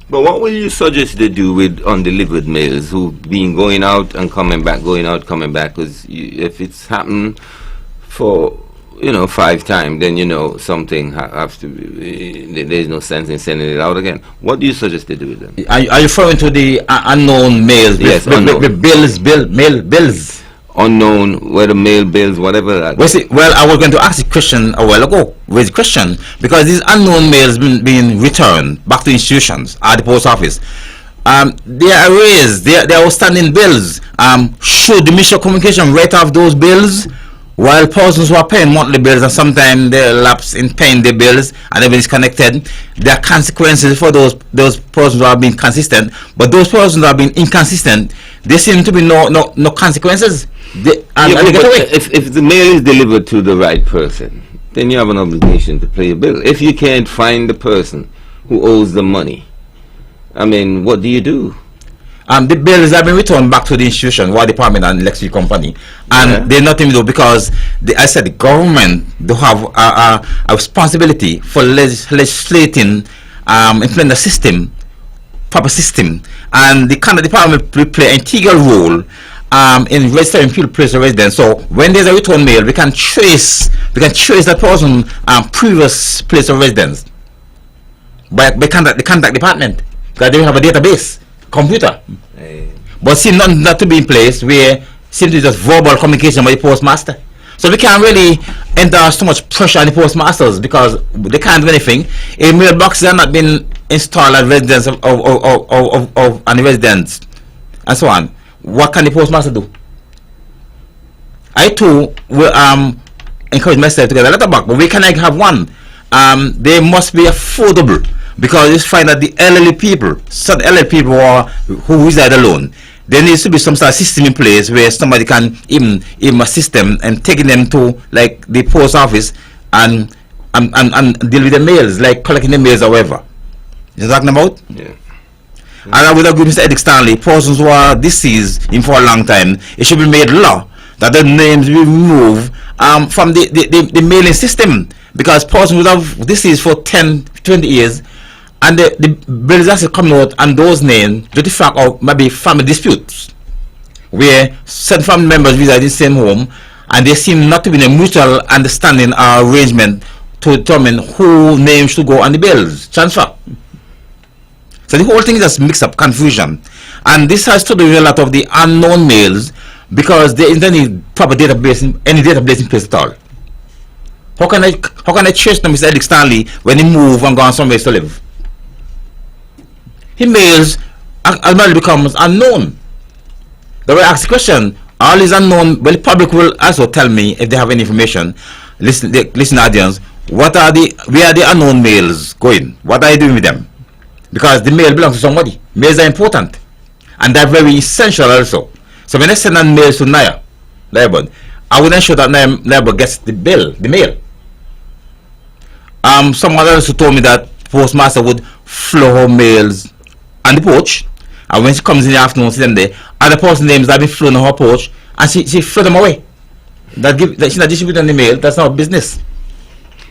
But what will you suggest they do with undelivered mails who've been going out and coming back, going out, coming back? Because if it's happened for 5 times, then something has to be, there's no sense in sending it out again. What do you suggest they do with them? Are you referring to the unknown mails? Yes, unknown. Mail bills. Unknown, whether mail bills, whatever that. Well, I was going to ask the question a while ago. With the question, because these unknown mails being returned back to institutions at the post office. They are raised. They are outstanding bills. Should the Ministry of Communication write off those bills? While persons who are paying monthly bills and sometimes they lapse in paying the bills and everything is connected, there are consequences for those persons who are being consistent. But those persons who are being inconsistent, there seem to be no consequences. If the mail is delivered to the right person, then you have an obligation to pay a bill. If you can't find the person who owes the money, what do you do? The bills have been returned back to the institution, War Department and Electric Company, and they're nothing to do because the government do have a responsibility for legislating, implementing the system, proper system, and the kind of department will play an integral role in registering people place of residence. So when there's a return mail, we can trace that person previous place of residence by the contact department because they have a database. Computer, but seem not to be in place where seems to be just verbal communication by the postmaster. So we can't really enter so much pressure on the postmasters because they can't do anything. If mailboxes are not being installed at residents of and residents and so on, what can the postmaster do? I too will encourage myself to get a letterbox, but we cannot have one. They must be affordable. Because you find that the elderly people, some elderly people who reside alone, there needs to be some sort of system in place where somebody can even assist them and taking them to like the post office and deal with the mails, like collecting the mails or whatever. You're talking about? Yeah. And I would agree with Mr. Edick Stanley, persons who are deceased in for a long time, it should be made law that the names be removed from the mailing system. Because persons who have deceased for 10, 20 years, and the bills actually come out and those names due to the fact of maybe family disputes where certain family members reside in the same home and they seem not to be in a mutual understanding or arrangement to determine who names should go on the bills transfer. So the whole thing is just mixed up confusion, and this has to do with a lot of the unknown mails because there isn't any proper database in place at all. How can I trace them, Mr. Edick Stanley, when he move and go on somewhere to live? His mails ultimately becomes unknown. The way I ask the question, all is unknown. Well, the public will also tell me if they have any information. Listen, audience, where are the unknown mails going? What are you doing with them? Because the mail belongs to somebody. Mails are important, and they're very essential also. So when I send on mails to Naya, I would ensure that Naya gets the mail. Someone else told me that postmaster would flow her mails on the porch, and when she comes in the afternoon, see them there. Other person's names that have been flown on her porch, and she throw them away. That she's not distributing the mail. That's not business.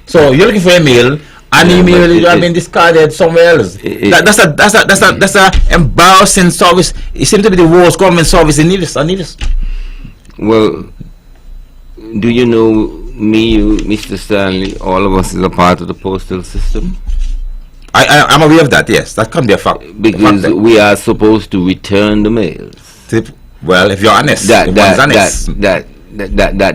So you're looking for a mail, and the email has been discarded somewhere else. That's a embarrassing service. It seems to be the worst government service in Nevis. Well, do you know me, you, Mr. Stanley, all of us is a part of the postal system? I'm aware of that, yes. That can be a fact. Because we are supposed to return the mails. Well, if you're honest, that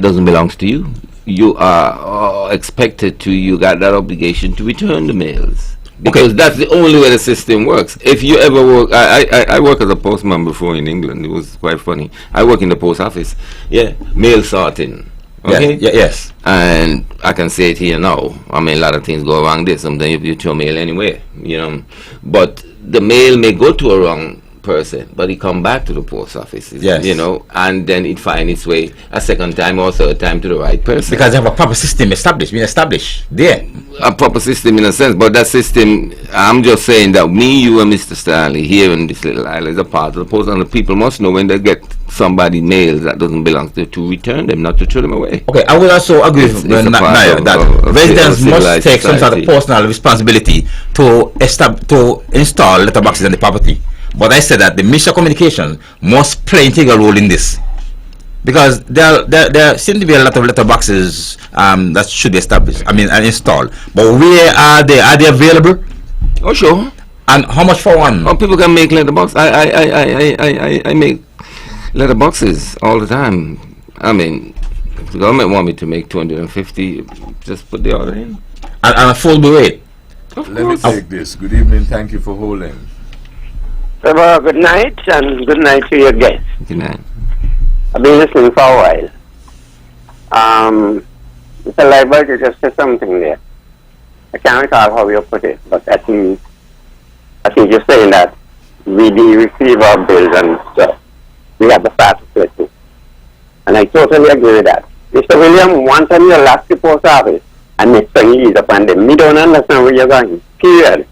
doesn't belong to you. You are expected to, you got that obligation to return the mails. Because that's the only way the system works. If you ever work, I work as a postman before in England. It was quite funny. I work in the post office. Yeah, mail sorting. Okay. Yes. And I can say it here now. I mean, a lot of things go wrong there. Sometimes you throw mail anyway, you know. But the mail may go to a wrong person, but it come back to the post office, yes, you know, and then it find its way a second time or third time to the right person. Because they have a proper system established there. A proper system in a sense, but that system, I'm just saying that me, you, and Mr. Stanley here in this little island is a part of the post, and the people must know when they get somebody mails that doesn't belong to return them, not to throw them away. Okay, I would also agree with Naya that residents must take some sort of personal responsibility to install letterboxes on the property. But I said that the Ministry of Communication must play an integral role in this, because there seem to be a lot of letterboxes that should be established. I mean, and installed. But where are they? Are they available? Oh, sure. And how much for one? Oh, people can make letterboxes. I make letterboxes all the time. I mean, if the government want me to make 250, just put the order in. And a full rate. Let me take this. Good evening. Thank you for holding. Well, good night, and good night to your guests. Good night. I've been listening for a while. Mr. Liebert, you just said something there. I can't recall how you put it, but I think you're saying that we receive our bills and stuff. We have the start to it too. And I totally agree with that. Mr. William, one time you left the post office, and next time you ease upon them. Me don't understand where you're going. Period.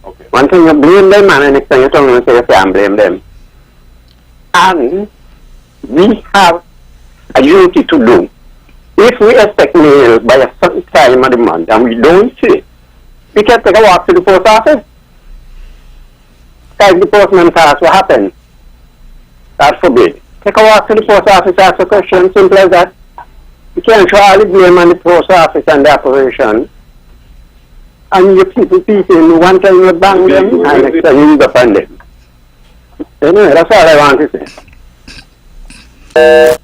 Okay. One thing you blame them, and the next time you turn around and say you can't blame them. And we have a duty to do. If we expect mail by a certain time of the month and we don't see it, we can take a walk to the post office. If the postman asks what happened, God forbid. Take a walk to the post office, ask a question, simple as that. You can't try to blame on the post office and the operation. And you people teaching one time you bang them and next time you defend them. Anyway, that's all I want to say.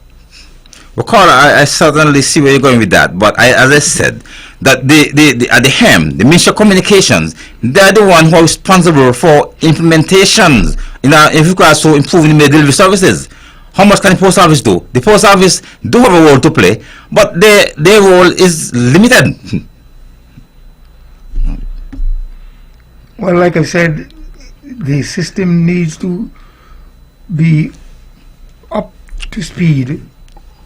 Well, Carla, I certainly see where you're going with that, but as I said, that at the HEM, the Ministry of Communications, they're the one who are responsible for implementations in regards to improving the delivery services. How much can the post office do? The post office do have a role to play, but their role is limited. Well, like I said, the system needs to be up to speed.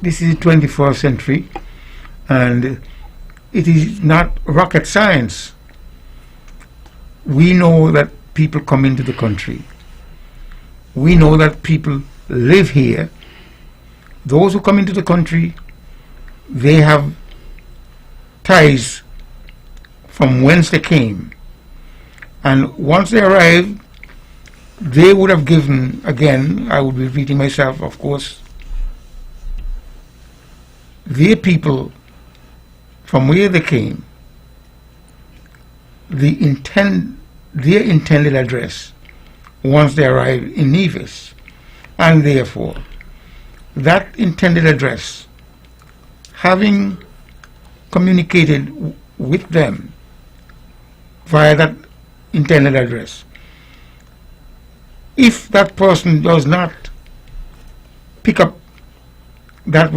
This is the 21st century, and it is not rocket science. We know that people come into the country. We know that people live here. Those who come into the country, they have ties from whence they came. And once they arrive, they would have given, again, I would be repeating myself, of course, their people from where they came, their intended address once they arrive in Nevis. And therefore, that intended address, having communicated with them via that intended address, if that person does not pick up that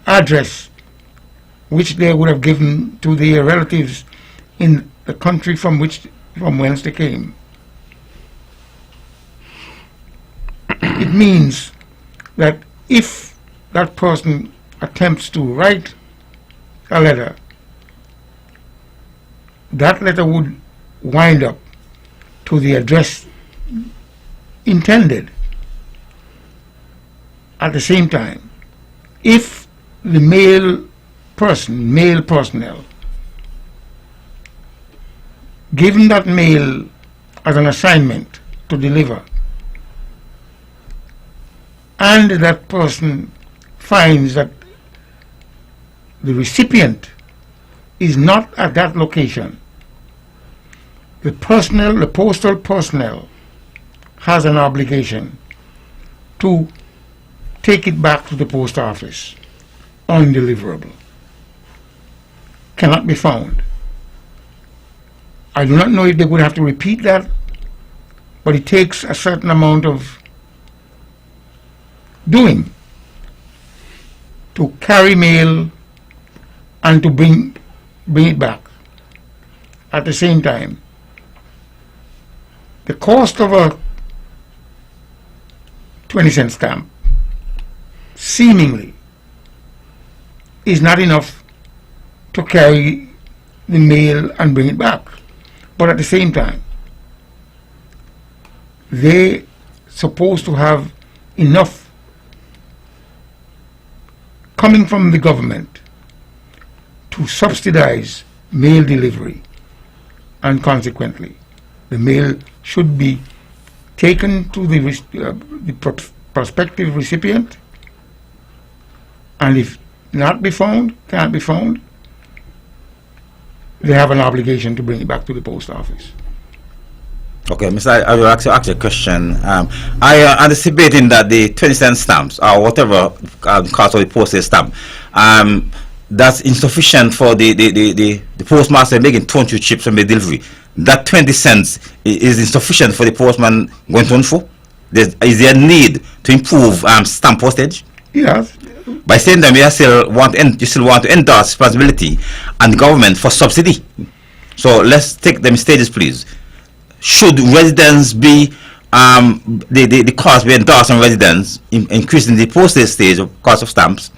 address which they would have given to their relatives in the country from whence they came, it means that if that person attempts to write a letter, that letter would wind up to the address intended. At the same time, if the male personnel, given that mail as an assignment to deliver, and that person finds that the recipient is not at that location, the postal personnel has an obligation to take it back to the post office, undeliverable, cannot be found. I do not know if they would have to repeat that, but it takes a certain amount of doing to carry mail and to bring it back. At the same time, the cost of a 20-cent stamp seemingly is not enough to carry the mail and bring it back. But at the same time, they supposed to have enough coming from the government to subsidize mail delivery, and consequently the mail should be taken to the prospective recipient, and if can't be found, they have an obligation to bring it back to the post office. Okay, Mr. I will ask you a question. I anticipating that the 20-cent stamps or whatever cost of the postage stamp, that's insufficient for the postmaster making 20 trips from the delivery. That 20 cents is insufficient for the postman going to for. Is there a need to improve stamp postage? Yes. By saying that you still want to endorse responsibility and government for subsidy. So let's take them stages, please. Should residents be the cost be endorsed on residents, increasing the postage stage of cost of stamps,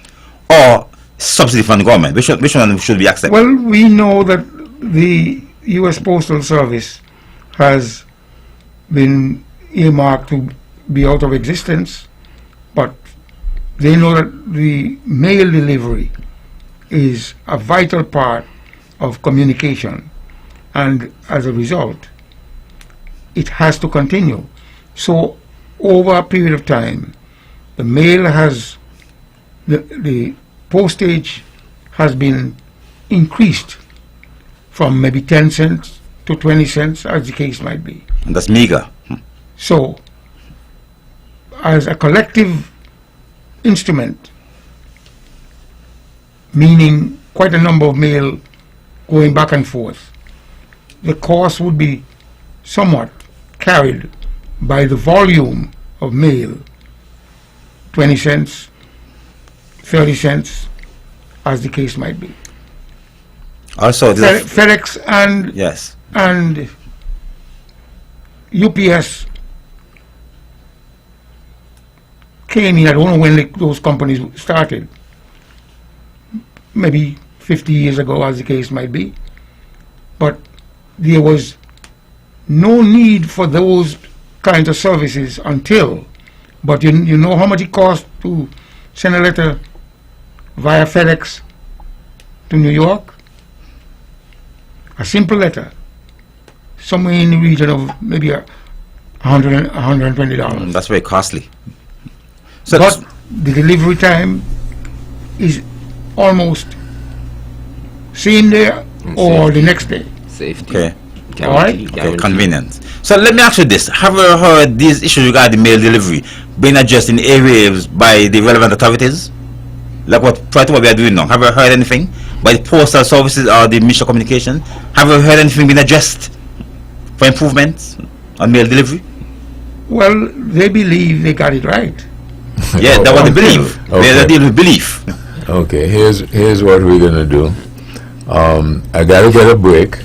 or subsidy from the government? Which one should be accepted? Well, we know that the U.S. Postal Service has been earmarked to be out of existence, but they know that the mail delivery is a vital part of communication, and as a result, it has to continue. So over a period of time, the mail has, the postage has been increased from maybe 10 cents to 20 cents, as the case might be. And that's meager. So, as a collective instrument, meaning quite a number of mail going back and forth, the cost would be somewhat carried by the volume of mail, 20 cents, 30 cents, as the case might be. Also, FedEx and yes, and UPS came in. I don't know when those companies started. Maybe 50 years ago, as the case might be. But there was no need for those kinds of services until. But you know how much it costs to send a letter via FedEx to New York? A simple letter, somewhere in the region of maybe $120. That's very costly. So but the delivery time is almost same day or the next day. Safety. Okay. All right. Okay, convenience. So let me ask you this: have you heard these issues regarding mail delivery being addressed in airwaves by the relevant authorities? Like what we are doing now. Have you heard anything by the postal services or the Ministry of Communication? Have you heard anything being addressed for improvements on mail delivery? Well, they believe they got it right. Yeah, that's what they believe. Okay. They deal with belief. Okay, here's what we're gonna do. I gotta get a break,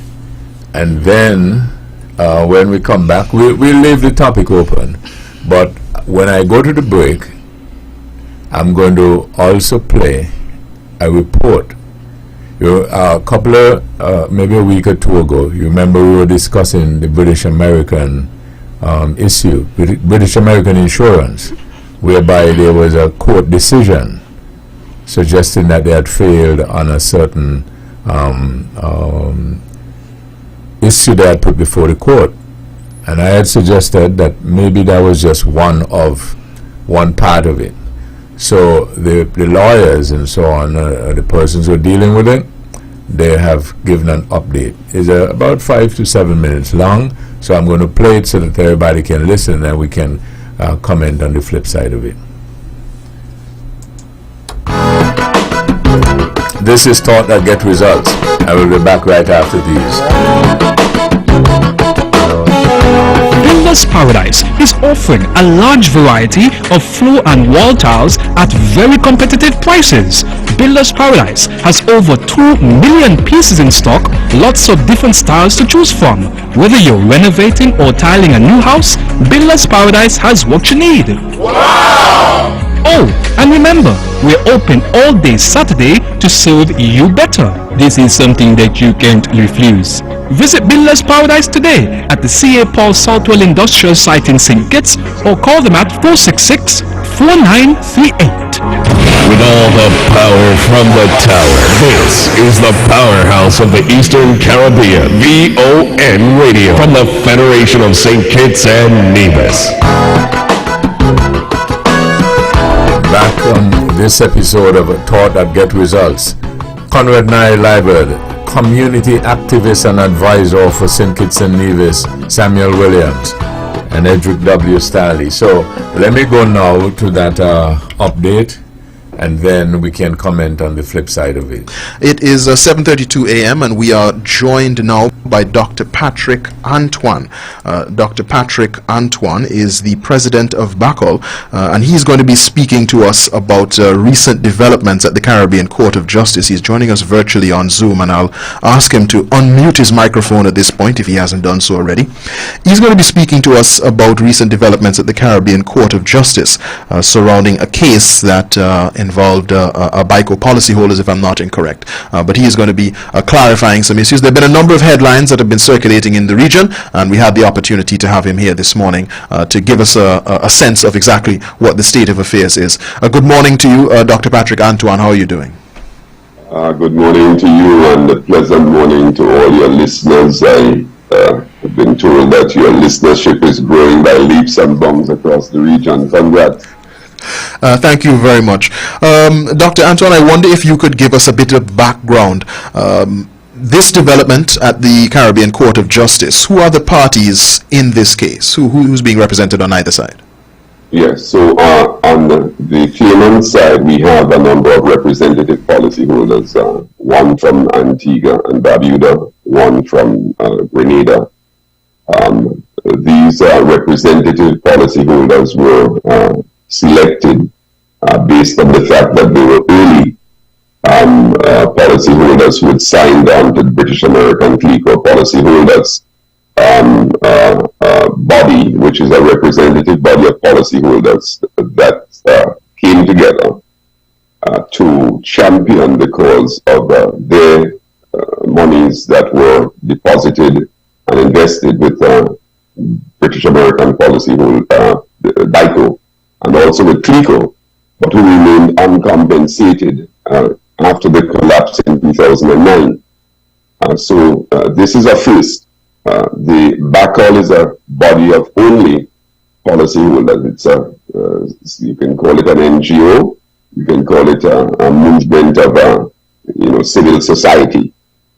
and then when we come back, we'll leave the topic open. But when I go to the break, I'm going to also play a report. A couple of maybe a week or two ago, you remember we were discussing the British American issue, British American insurance, whereby there was a court decision suggesting that they had failed on a certain issue they had put before the court, and I had suggested that maybe that was just one part of it. So the lawyers and so on, the persons who are dealing with it, they have given an update. It's about 5 to 7 minutes long, so I'm going to play it so that everybody can listen and we can comment on the flip side of it. This is Thought That Get Results. I will be back right after these. Builder's Paradise is offering a large variety of floor and wall tiles at very competitive prices. Builder's Paradise has over 2 million pieces in stock, lots of different styles to choose from. Whether you're renovating or tiling a new house, Builder's Paradise has what you need. Wow! Oh, and remember, we're open all day Saturday to serve you better. This is something that you can't refuse. Visit Builder's Paradise today at the C.A. Paul Southwell Industrial Site in St. Kitts or call them at 466-4938. With all the power from the tower, this is the powerhouse of the Eastern Caribbean, VON Radio, from the Federation of St. Kitts and Nevis. Back on this episode of Thought That Get Results, Conrad Nye Liebert, community activist and advisor for St. Kitts and Nevis, Samuel Williams, and Edric W. Staley. So let me go now to that update, and then we can comment on the flip side of it. It is 7:32 a.m. and we are joined now by Dr. Patrick Antoine. Dr. Patrick Antoine is the president of BACOL, and he's going to be speaking to us about recent developments at the Caribbean Court of Justice. He's joining us virtually on Zoom, and I'll ask him to unmute his microphone at this point if he hasn't done so already. He's going to be speaking to us about recent developments at the Caribbean Court of Justice surrounding a case that involved BICO policyholders, if I'm not incorrect. But he is going to be clarifying some issues. There have been a number of headlines that have been circulating in the region, and we had the opportunity to have him here this morning to give us a sense of exactly what the state of affairs is. Good morning to you, Dr. Patrick Antoine. How are you doing? Good morning to you, and a pleasant morning to all your listeners. I have been told that your listenership is growing by leaps and bounds across the region. Congrats. Thank you very much. Dr. Antoine, I wonder if you could give us a bit of background. This development at the Caribbean Court of Justice, who are the parties in this case? Who's being represented on either side? Yes, so on the claimant side, we have a number of representative policyholders, one from Antigua and Barbuda, one from Grenada. These representative policyholders were selected based on the fact that they were early policyholders who had signed on to the British American CLECO policyholders body, which is a representative body of policyholders that came together to champion the cause of their monies that were deposited and invested with British American policyholder BICO, and also with CLECO, but who remained uncompensated after the collapse in 2009. So this is a first. The BACOL is a body of only policyholders. It's you can call it an NGO, you can call it a movement of civil society.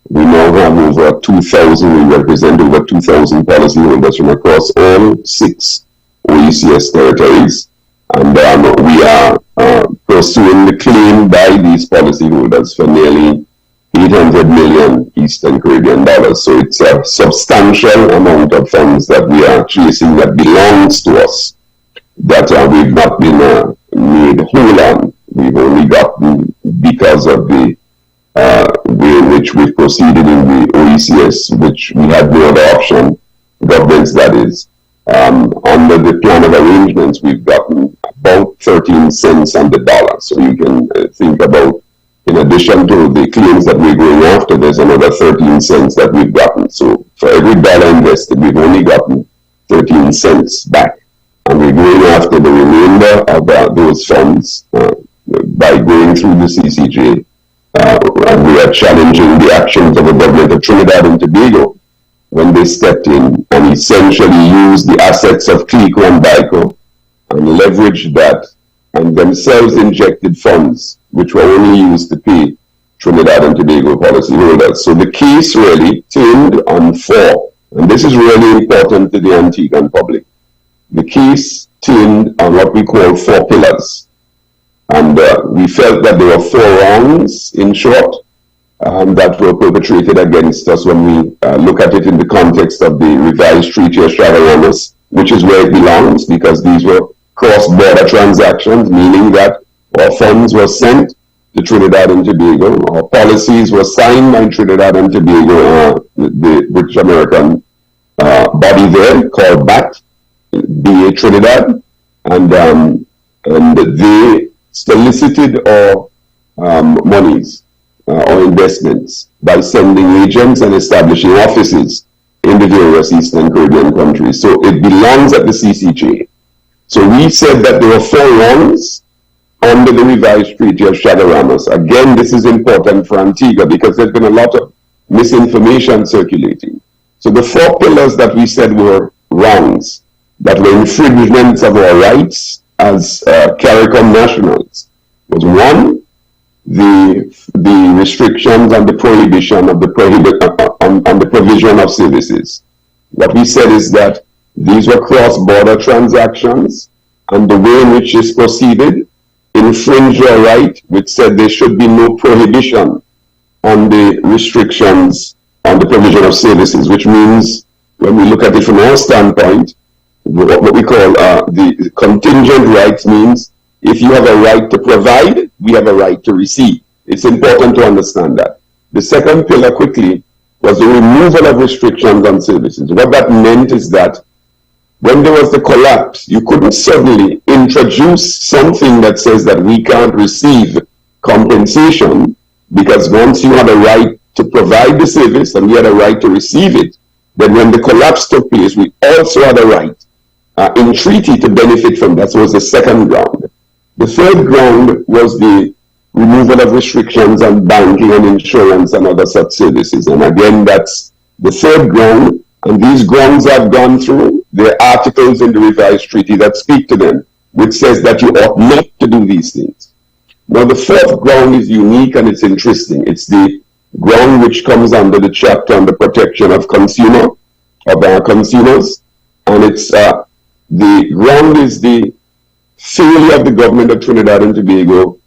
We now have over 2,000, we represent over 2,000 policyholders from across all 6 OECS territories. And we are pursuing the claim by these policyholders for nearly 800 million Eastern Caribbean dollars. So it's a substantial amount of funds that we are chasing that belongs to us, that we've not been made whole on. We've only gotten because of the way in which we've proceeded in the OECS, which we had no other option, governments that is. Under the plan of arrangements, we've gotten about 13 cents on the dollar. So you can think about, in addition to the claims that we're going after, there's another 13 cents that we've gotten. So for every dollar invested, we've only gotten 13 cents back. And we're going after the remainder of those funds by going through the CCJ. And we are challenging the actions of the government of Trinidad and Tobago when they stepped in and essentially used the assets of CLECO and BICO and leveraged that and themselves injected funds which were only used to pay Trinidad and Tobago policyholders. So the case really turned on 4, and this is really important to the Antiguan public. The case turned on what we call 4 pillars. And we felt that there were 4 wrongs, in short, that were perpetrated against us when we look at it in the context of the revised Treaty of Stradamus, which is where it belongs, because these were cross-border transactions, meaning that our funds were sent to Trinidad and Tobago. Our policies were signed by Trinidad and Tobago, the British American body there called BAT, BA Trinidad, and they solicited our monies or investments by sending agents and establishing offices in the various Eastern Caribbean countries. So it belongs at the CCJ. So we said that there were 4 wrongs under the revised Treaty of Chaguaramas. Again, this is important for Antigua because there's been a lot of misinformation circulating. So the 4 pillars that we said were wrongs, that were infringements of our rights as CARICOM nationals, was 1, the restrictions and the prohibition of on the provision of services. What we said is that these were cross-border transactions, and the way in which this proceeded infringed our right, which said there should be no prohibition on the restrictions on the provision of services, which means, when we look at it from our standpoint, what we call the contingent rights means if you have a right to provide, we have a right to receive. It's important to understand that. The second pillar, quickly, was the removal of restrictions on services. What that meant is that when there was the collapse, you couldn't suddenly introduce something that says that we can't receive compensation, because once you had a right to provide the service and we had a right to receive it, then when the collapse took place, we also had a right in treaty to benefit from that. So it was the second ground. The third ground was the removal of restrictions on banking and insurance and other such services. And again, that's the third ground. And these grounds I've gone through, there are articles in the revised treaty that speak to them, which says that you ought not to do these things. Now, the fourth ground is unique and it's interesting. It's the ground which comes under the chapter on the protection of our consumers. And it's the ground is the failure of the government of Trinidad and Tobago,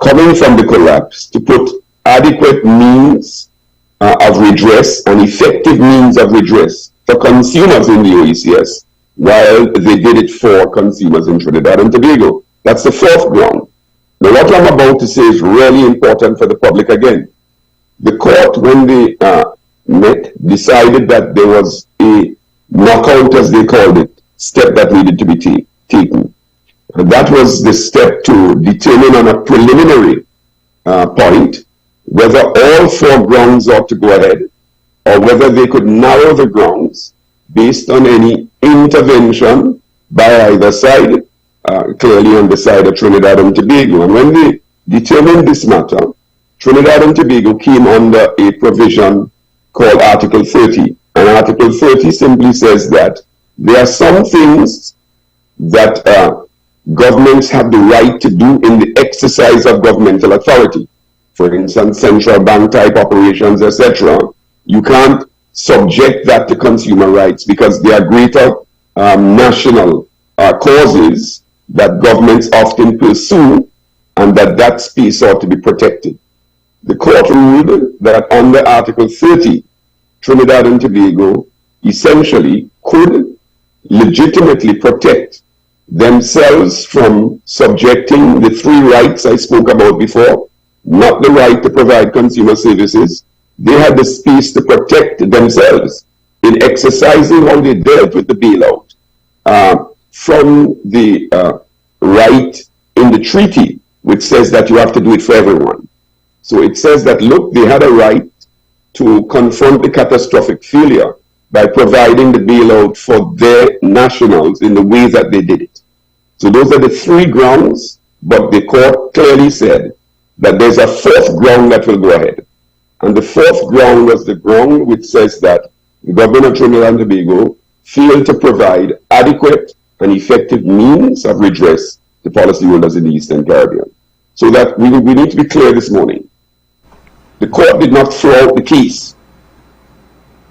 coming from the collapse, to put adequate means of redress and effective means of redress for consumers in the OECS, while they did it for consumers in Trinidad and Tobago. That's the fourth ground. Now, what I'm about to say is really important for the public again. The court, when they met, decided that there was a knockout, as they called it, step that needed to be taken. And that was the step to determine on a preliminary point whether all 4 grounds ought to go ahead, or whether they could narrow the grounds based on any intervention by either side, clearly on the side of Trinidad and Tobago. And when they determined this matter, Trinidad and Tobago came under a provision called Article 30. And Article 30 simply says that there are some things that governments have the right to do in the exercise of governmental authority. For instance, central bank type operations, etc. You can't subject that to consumer rights because there are greater national causes that governments often pursue, and that space ought to be protected. The court ruled that under Article 30, Trinidad and Tobago essentially could legitimately protect themselves from subjecting the 3 rights I spoke about before, not the right to provide consumer services. They had the space to protect themselves in exercising how they dealt with the bailout from the right in the treaty, which says that you have to do it for everyone. So it says that, look, they had a right to confront the catastrophic failure by providing the bailout for their nationals in the way that they did it. So those are the 3 grounds, but the court clearly said that there's a 4th ground that will go ahead. And the 4th ground was the ground which says that the government of Trinidad and Tobago failed to provide adequate and effective means of redress to policyholders in the Eastern Caribbean. So that we need to be clear this morning. The court did not throw out the case.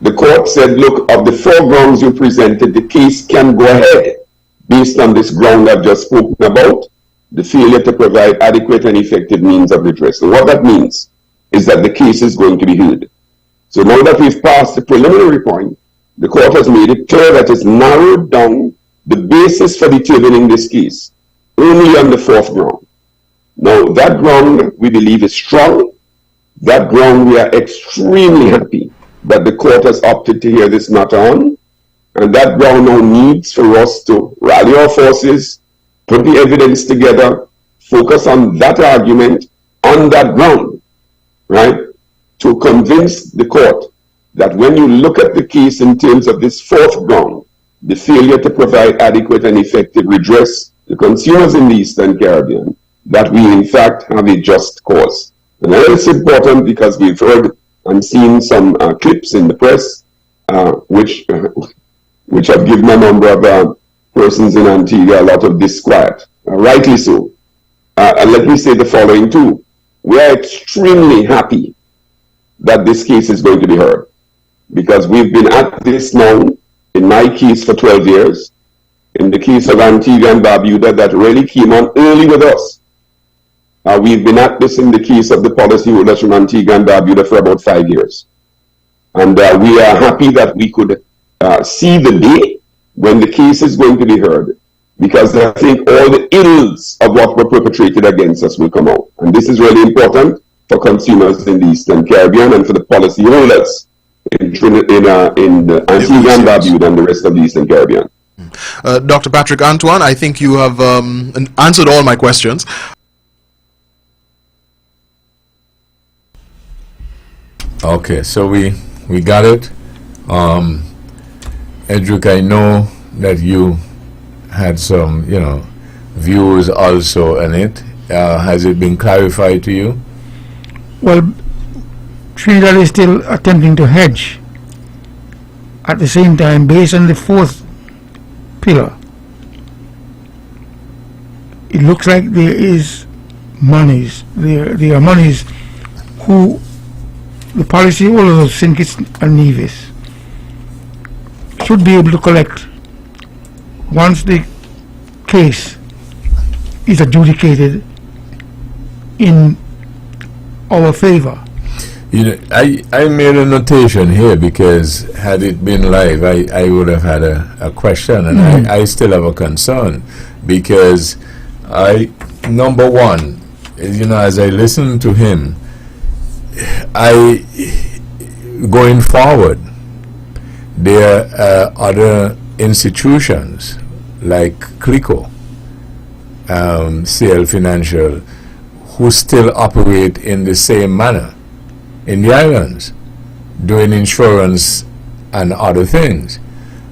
The court said, look, of the 4 grounds you presented, the case can go ahead based on this ground I've just spoken about, the failure to provide adequate and effective means of redress. So what that means is that the case is going to be heard. So now that we've passed the preliminary point, the court has made it clear that it's narrowed down the basis for determining this case only on the fourth ground. Now, that ground we believe is strong. That ground we are extremely happy that the court has opted to hear this matter on. And that ground now needs for us to rally our forces, put the evidence together, focus on that argument on that ground, right? To convince the court that when you look at the case in terms of this fourth ground, the failure to provide adequate and effective redress to consumers in the Eastern Caribbean, that we in fact have a just cause. And that is important because we've heard and seen some clips in the press which have given a number of persons in Antigua a lot of disquiet, rightly so. And let me say the following too. We are extremely happy that this case is going to be heard, because we've been at this now, in my case, for 12 years, in the case of Antigua and Barbuda that really came on early with us. We've been at this in the case of the policyholders from Antigua and Barbuda for about 5 years. And we are happy that we could see the day when the case is going to be heard, because I think all the ills of what were perpetrated against us will come out. And this is really important for consumers in the Eastern Caribbean and for the policyholders in Antigua and Barbuda and the rest of the Eastern Caribbean. Dr. Patrick Antoine, I think you have answered all my questions. Okay, so we got it. Edric, I know that you had some, views also in it. Has it been clarified to you? Well, Trinidad is still attempting to hedge. At the same time, based on the fourth pillar, it looks like there is monies. There are monies who the policyholders of St. Kitts and Nevis should be able to collect once the case is adjudicated in our favor. I made a notation here because had it been live, I would have had a question, and I still have a concern, because number one, as I listen to him, going forward, there are other institutions like CLICO, CL Financial, who still operate in the same manner in the islands, doing insurance and other things.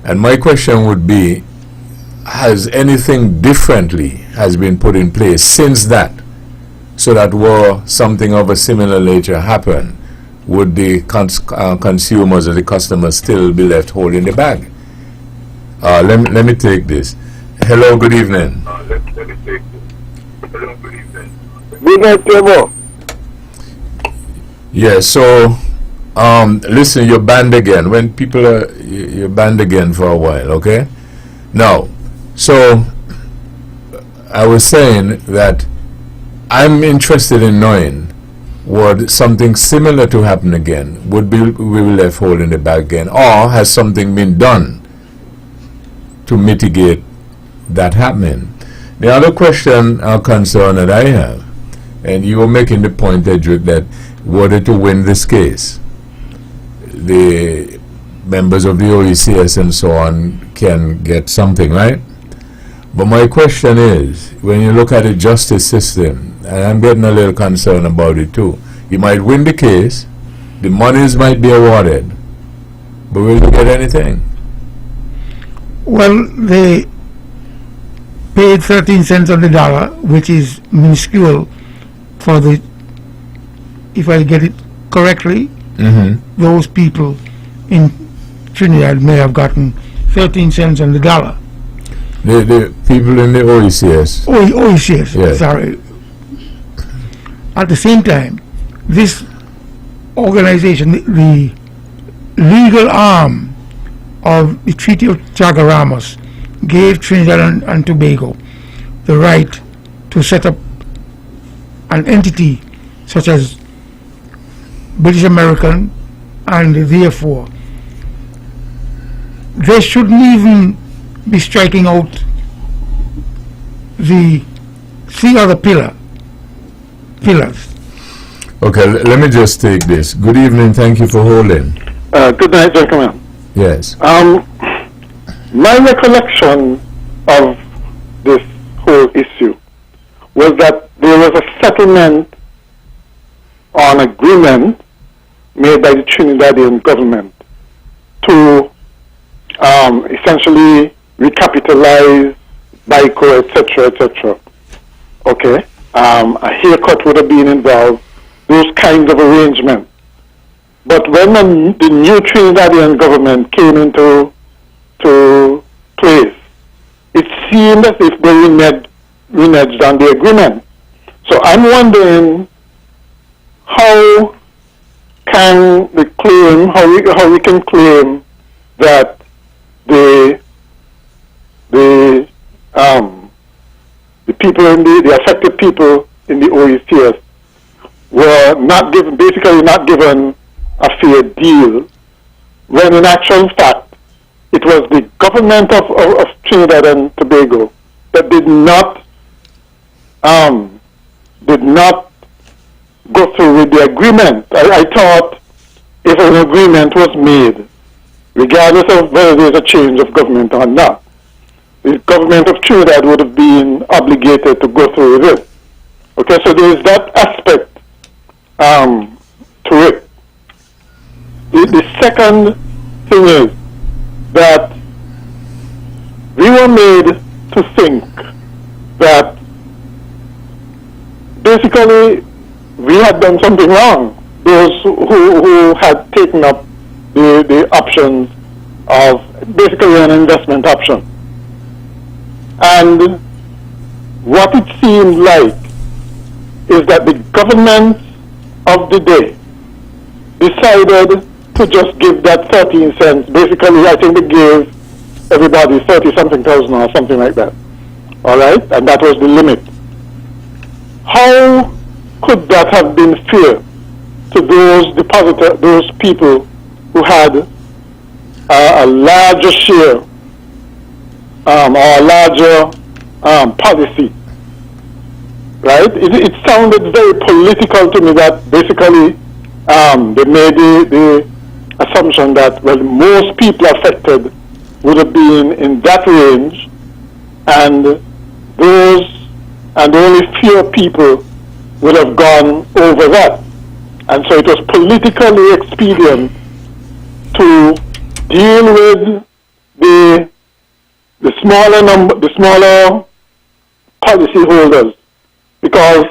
And my question would be, has anything differently has been put in place since that, so that were something of a similar nature happen, would the consumers or the customers still be left holding the bag? Let me take this. Hello, good evening. Good night, Webbo. Yeah, so listen, you're banned again. When people are, you're banned again for a while, okay? Now, so I was saying that I'm interested in knowing, would something similar to happen again? Would we be left holding the bag again? Or has something been done to mitigate that happening? The other question or concern that I have, and you were making the point, Edric, that were they to win this case, the members of the OECS and so on can get something, right? But my question is, when you look at the justice system, and I'm getting a little concerned about it too, you might win the case, the monies might be awarded, but will you get anything? Well, they paid 13 cents on the dollar, which is minuscule for the, if I get it correctly, those people in Trinidad may have gotten 13 cents on the dollar. The people in the OECS. OECS, yes. Sorry. At the same time, this organization, the legal arm of the Treaty of Chaguaramas, gave Trinidad and Tobago the right to set up an entity such as British American, and therefore they shouldn't even be striking out the 3 other pillars. Okay, let me just take this. Good evening, thank you for holding. Good night, gentlemen. Yes. My recollection of this whole issue was that there was a settlement on agreement made by the Trinidadian government to essentially recapitalize BICO, etc., etc. Okay? A haircut would have been involved, those kinds of arrangements. But when the new Trinidadian government came into place, it seemed as if they reneged on the agreement. So I'm wondering how we can claim that the people the affected people in the OECS were basically not given a fair deal, when in actual fact it was the government of Trinidad and Tobago that did not go through with the agreement. I thought if an agreement was made, regardless of whether there's a change of government or not, the government of Trinidad would have been obligated to go through with it. Okay, so there is that aspect to it. The second thing is that we were made to think that basically we had done something wrong. Those who had taken up the options of basically an investment option. And what it seemed like is that the government of the day decided to just give that 13 cents. Basically, I think they gave everybody 30-something thousand or something like that. All right? And that was the limit. How could that have been fair to those people who had a larger share or a larger policy? Right? It sounded very political to me that basically they made the assumption that, well, most people affected would have been in that range, and only few people would have gone over that. And so it was politically expedient to deal with the smaller policy holders, because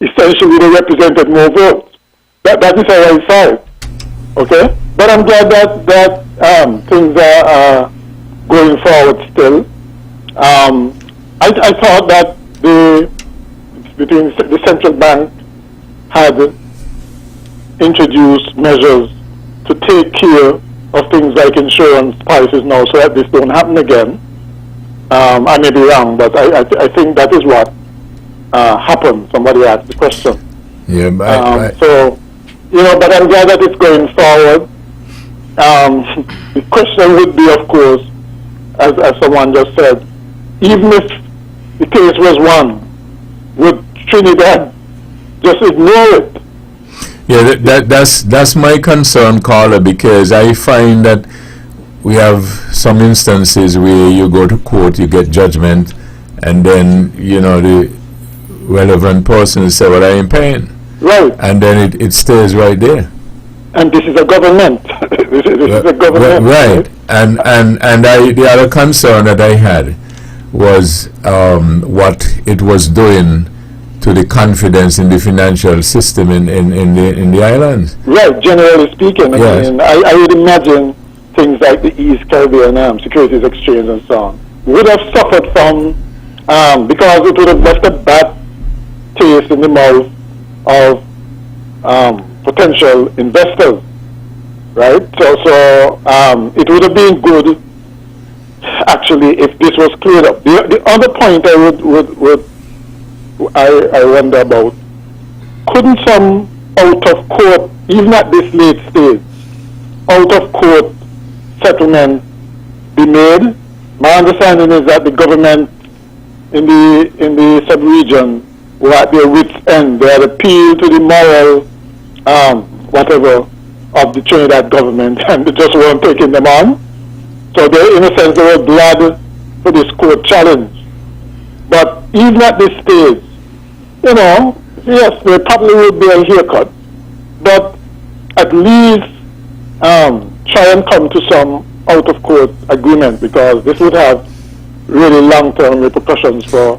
essentially they represented more votes. That is how I saw it. Okay? But I'm glad that things are going forward still. I thought that the central bank had introduced measures to take care of things like insurance policies now, so that this don't happen again. I may be wrong, but I think that is what happened. Somebody asked the question. Yeah, so, but I'm glad that it's going forward. The question would be, of course, as someone just said, even if the case was won, would Trinidad just ignore it? Yeah, that's my concern, Carla, because I find that we have some instances where you go to court, you get judgment, and then, the relevant person say, well, I ain't paying. Right. And then it stays right there. And this is a government. this is a government. Right. And the other concern that I had was what it was doing to the confidence in the financial system in the islands. Right, generally speaking. Yes. I would imagine things like the East Caribbean Securities Exchange and so on would have suffered from, because it would have left a bad taste in the mouth of potential investors, right? So it would have been good, actually, if this was cleared up. The other point I wonder about, couldn't some out of court, even at this late stage, out of court settlement be made. My understanding is that the government in the sub-region were at their wits' end. They had appealed to the moral whatever of the Trinidad government, and they just weren't taking them on. So they, in a sense, they were glad for this court challenge. But even at this stage, you know, yes, there probably will be a haircut, but at least try and come to some out-of-court agreement, because this would have really long-term repercussions for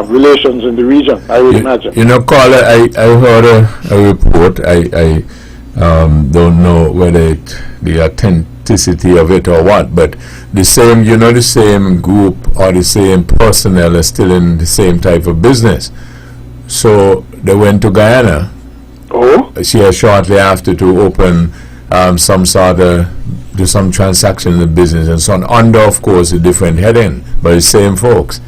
relations in the region, I would imagine. You know, Carla, I heard a report. I don't know whether the authenticity of it or what, but the same group or the same personnel are still in the same type of business. So they went to Guyana. Oh? Shortly after to open do some transaction in the business and so on, under, of course, a different heading, but the same folks.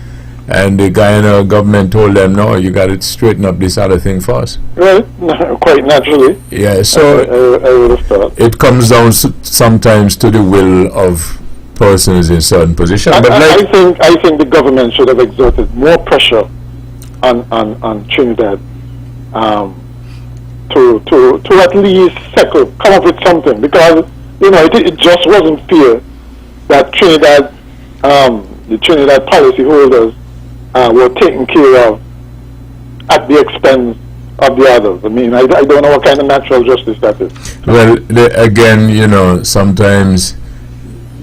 And the Guyana government told them, no, you got to straighten up this other thing first. Well, quite naturally. Yeah, so I would have thought. it comes down sometimes to the will of persons in certain positions. But I think the government should have exerted more pressure on Trinidad to at least come up with something, because you know it just wasn't fair that Trinidad, the Trinidad policyholders were taken care of at the expense of the others. I mean, I don't know what kind of natural justice that is. Well, again, you know, sometimes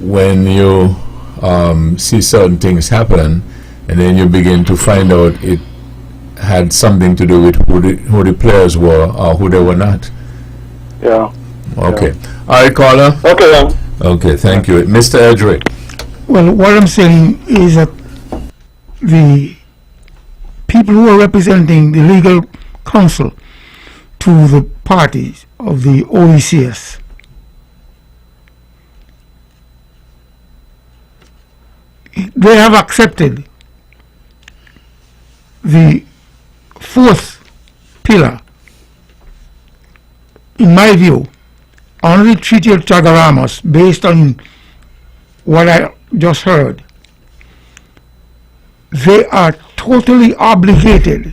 when you see certain things happen, and then you begin to find out it had something to do with who the players were or who they were not. Yeah. Okay. Yeah. All right, caller. Okay, then. Okay, thank you. Mr. Edric. Well, what I'm saying is that the people who are representing the legal counsel to the parties of the OECS they have accepted the fourth pillar, in my view, on the Treaty of Chaguaramas, based on what I just heard. They are totally obligated,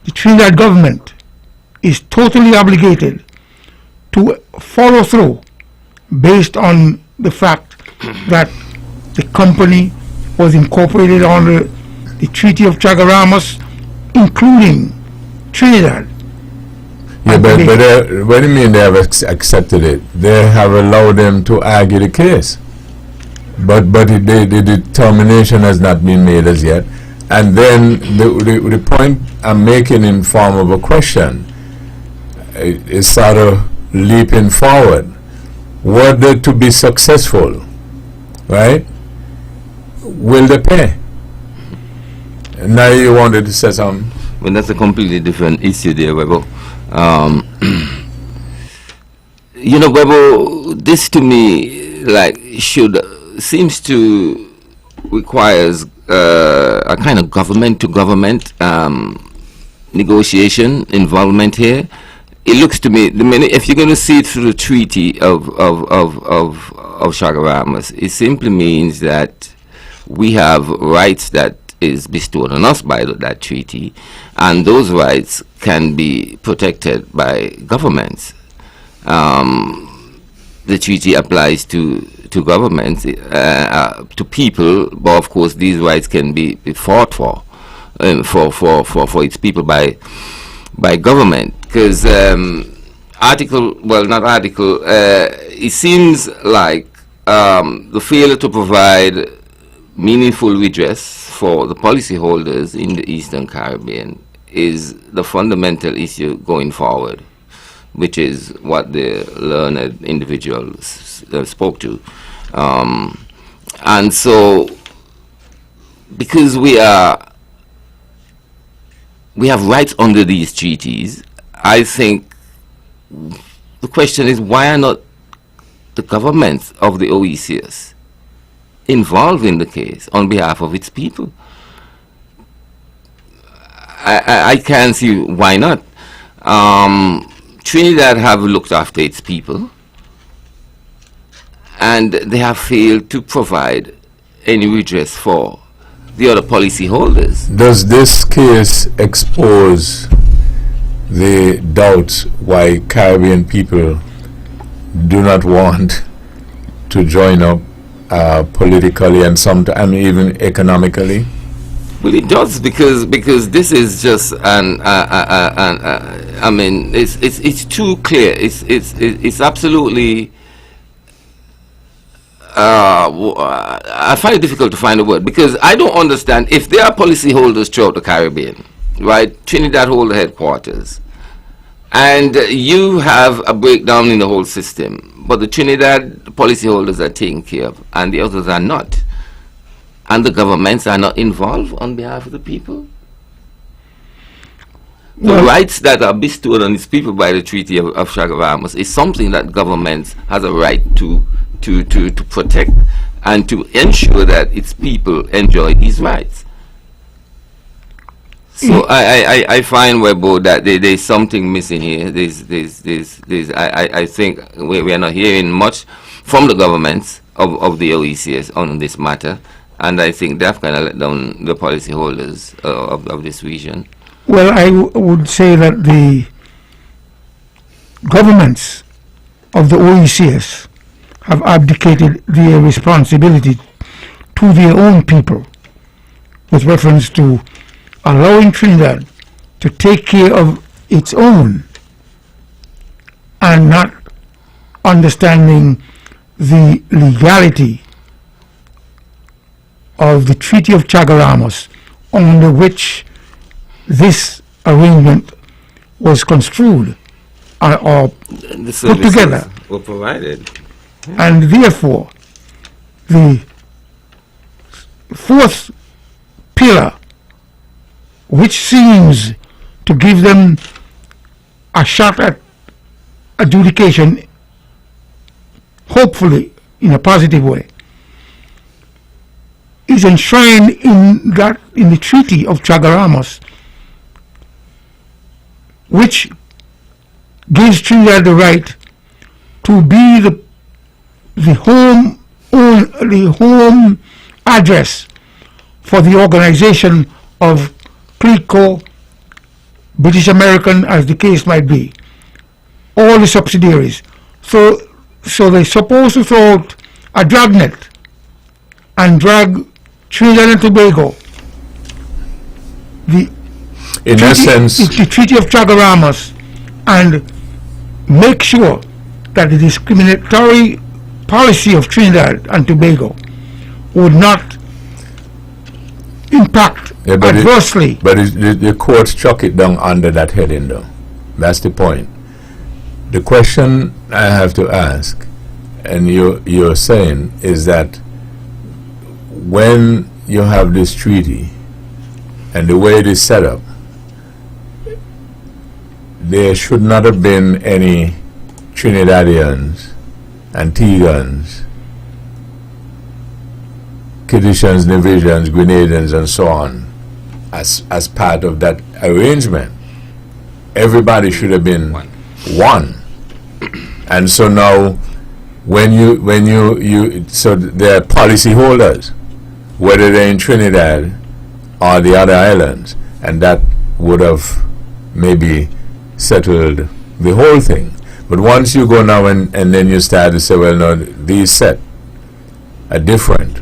the Trinidad government is totally obligated to follow through based on the fact that the company was incorporated under the Treaty of Chaguaramas, including Trinidad. Yeah, but what do you mean they have accepted it? They have allowed them to argue the case. But the determination has not been made as yet. And then the point I'm making in form of a question is sort of leaping forward. Were they to be successful, right? Will they pay? Now you wanted to say something. Well, that's a completely different issue there, Webbo. You know, Webbo, this to me seems to requires a kind of government-to-government negotiation involvement here. It looks to me, if you're going to see it through the Treaty of Chaguaramas, it simply means that we have rights that is bestowed on us by that treaty, and those rights can be protected by governments. The treaty applies to governments, to people, but of course these rights can be fought for its people by government. Because it seems like the failure to provide meaningful redress for the policyholders in the Eastern Caribbean is the fundamental issue going forward, which is what the learned individuals spoke to. And so, because we have rights under these treaties, I think the question is, why are not the governments of the OECS involved in the case on behalf of its people? I can't see why not. Trinidad have looked after its people, and they have failed to provide any redress for the other policy holders. Does this case expose the doubts why Caribbean people do not want to join up politically and sometimes even economically? Well, it does, because this is just I mean, it's too clear. It's absolutely. I find it difficult to find a word, because I don't understand if there are policyholders throughout the Caribbean, right? Trinidad hold the headquarters, and you have a breakdown in the whole system, but the Trinidad policyholders are taken care of, and the others are not. And the governments are not involved on behalf of the people. The rights that are bestowed on these people by the Treaty of Chaguaramas is something that governments has a right to protect and to ensure that its people enjoy these rights. So I find, Webbo, that there's something missing here. I think we are not hearing much from the governments of the OECS on this matter. And I think they've kind of let down the policyholders of this region. Well, I would say that the governments of the OECS have abdicated their responsibility to their own people with reference to allowing Trinidad to take care of its own and not understanding the legality of the Treaty of Chaguaramas, under which this arrangement was construed or put together. Were provided. And therefore, the fourth pillar, which seems to give them a shot at adjudication, hopefully in a positive way, is enshrined in the Treaty of Chaguaramas, which gives Trinidad the right to be the home address for the organization of CLECO, British American, as the case might be, all the subsidiaries. So they're supposed to throw out a dragnet and drag Trinidad and Tobago, the Treaty of Chaguaramas, and make sure that the discriminatory policy of Trinidad and Tobago would not impact adversely. But the court struck it down under that heading, though. That's the point. The question I have to ask, and you're saying, is that when you have this treaty and the way it is set up, there should not have been any Trinidadians, Antiguans, Kittians, Nevisians, Grenadians, and so on as part of that arrangement. Everybody should have been one. And so now, when you so there are policy holders, whether they're in Trinidad or the other islands, and that would have maybe settled the whole thing. But once you go now and then you start to say, well, no, these set are different.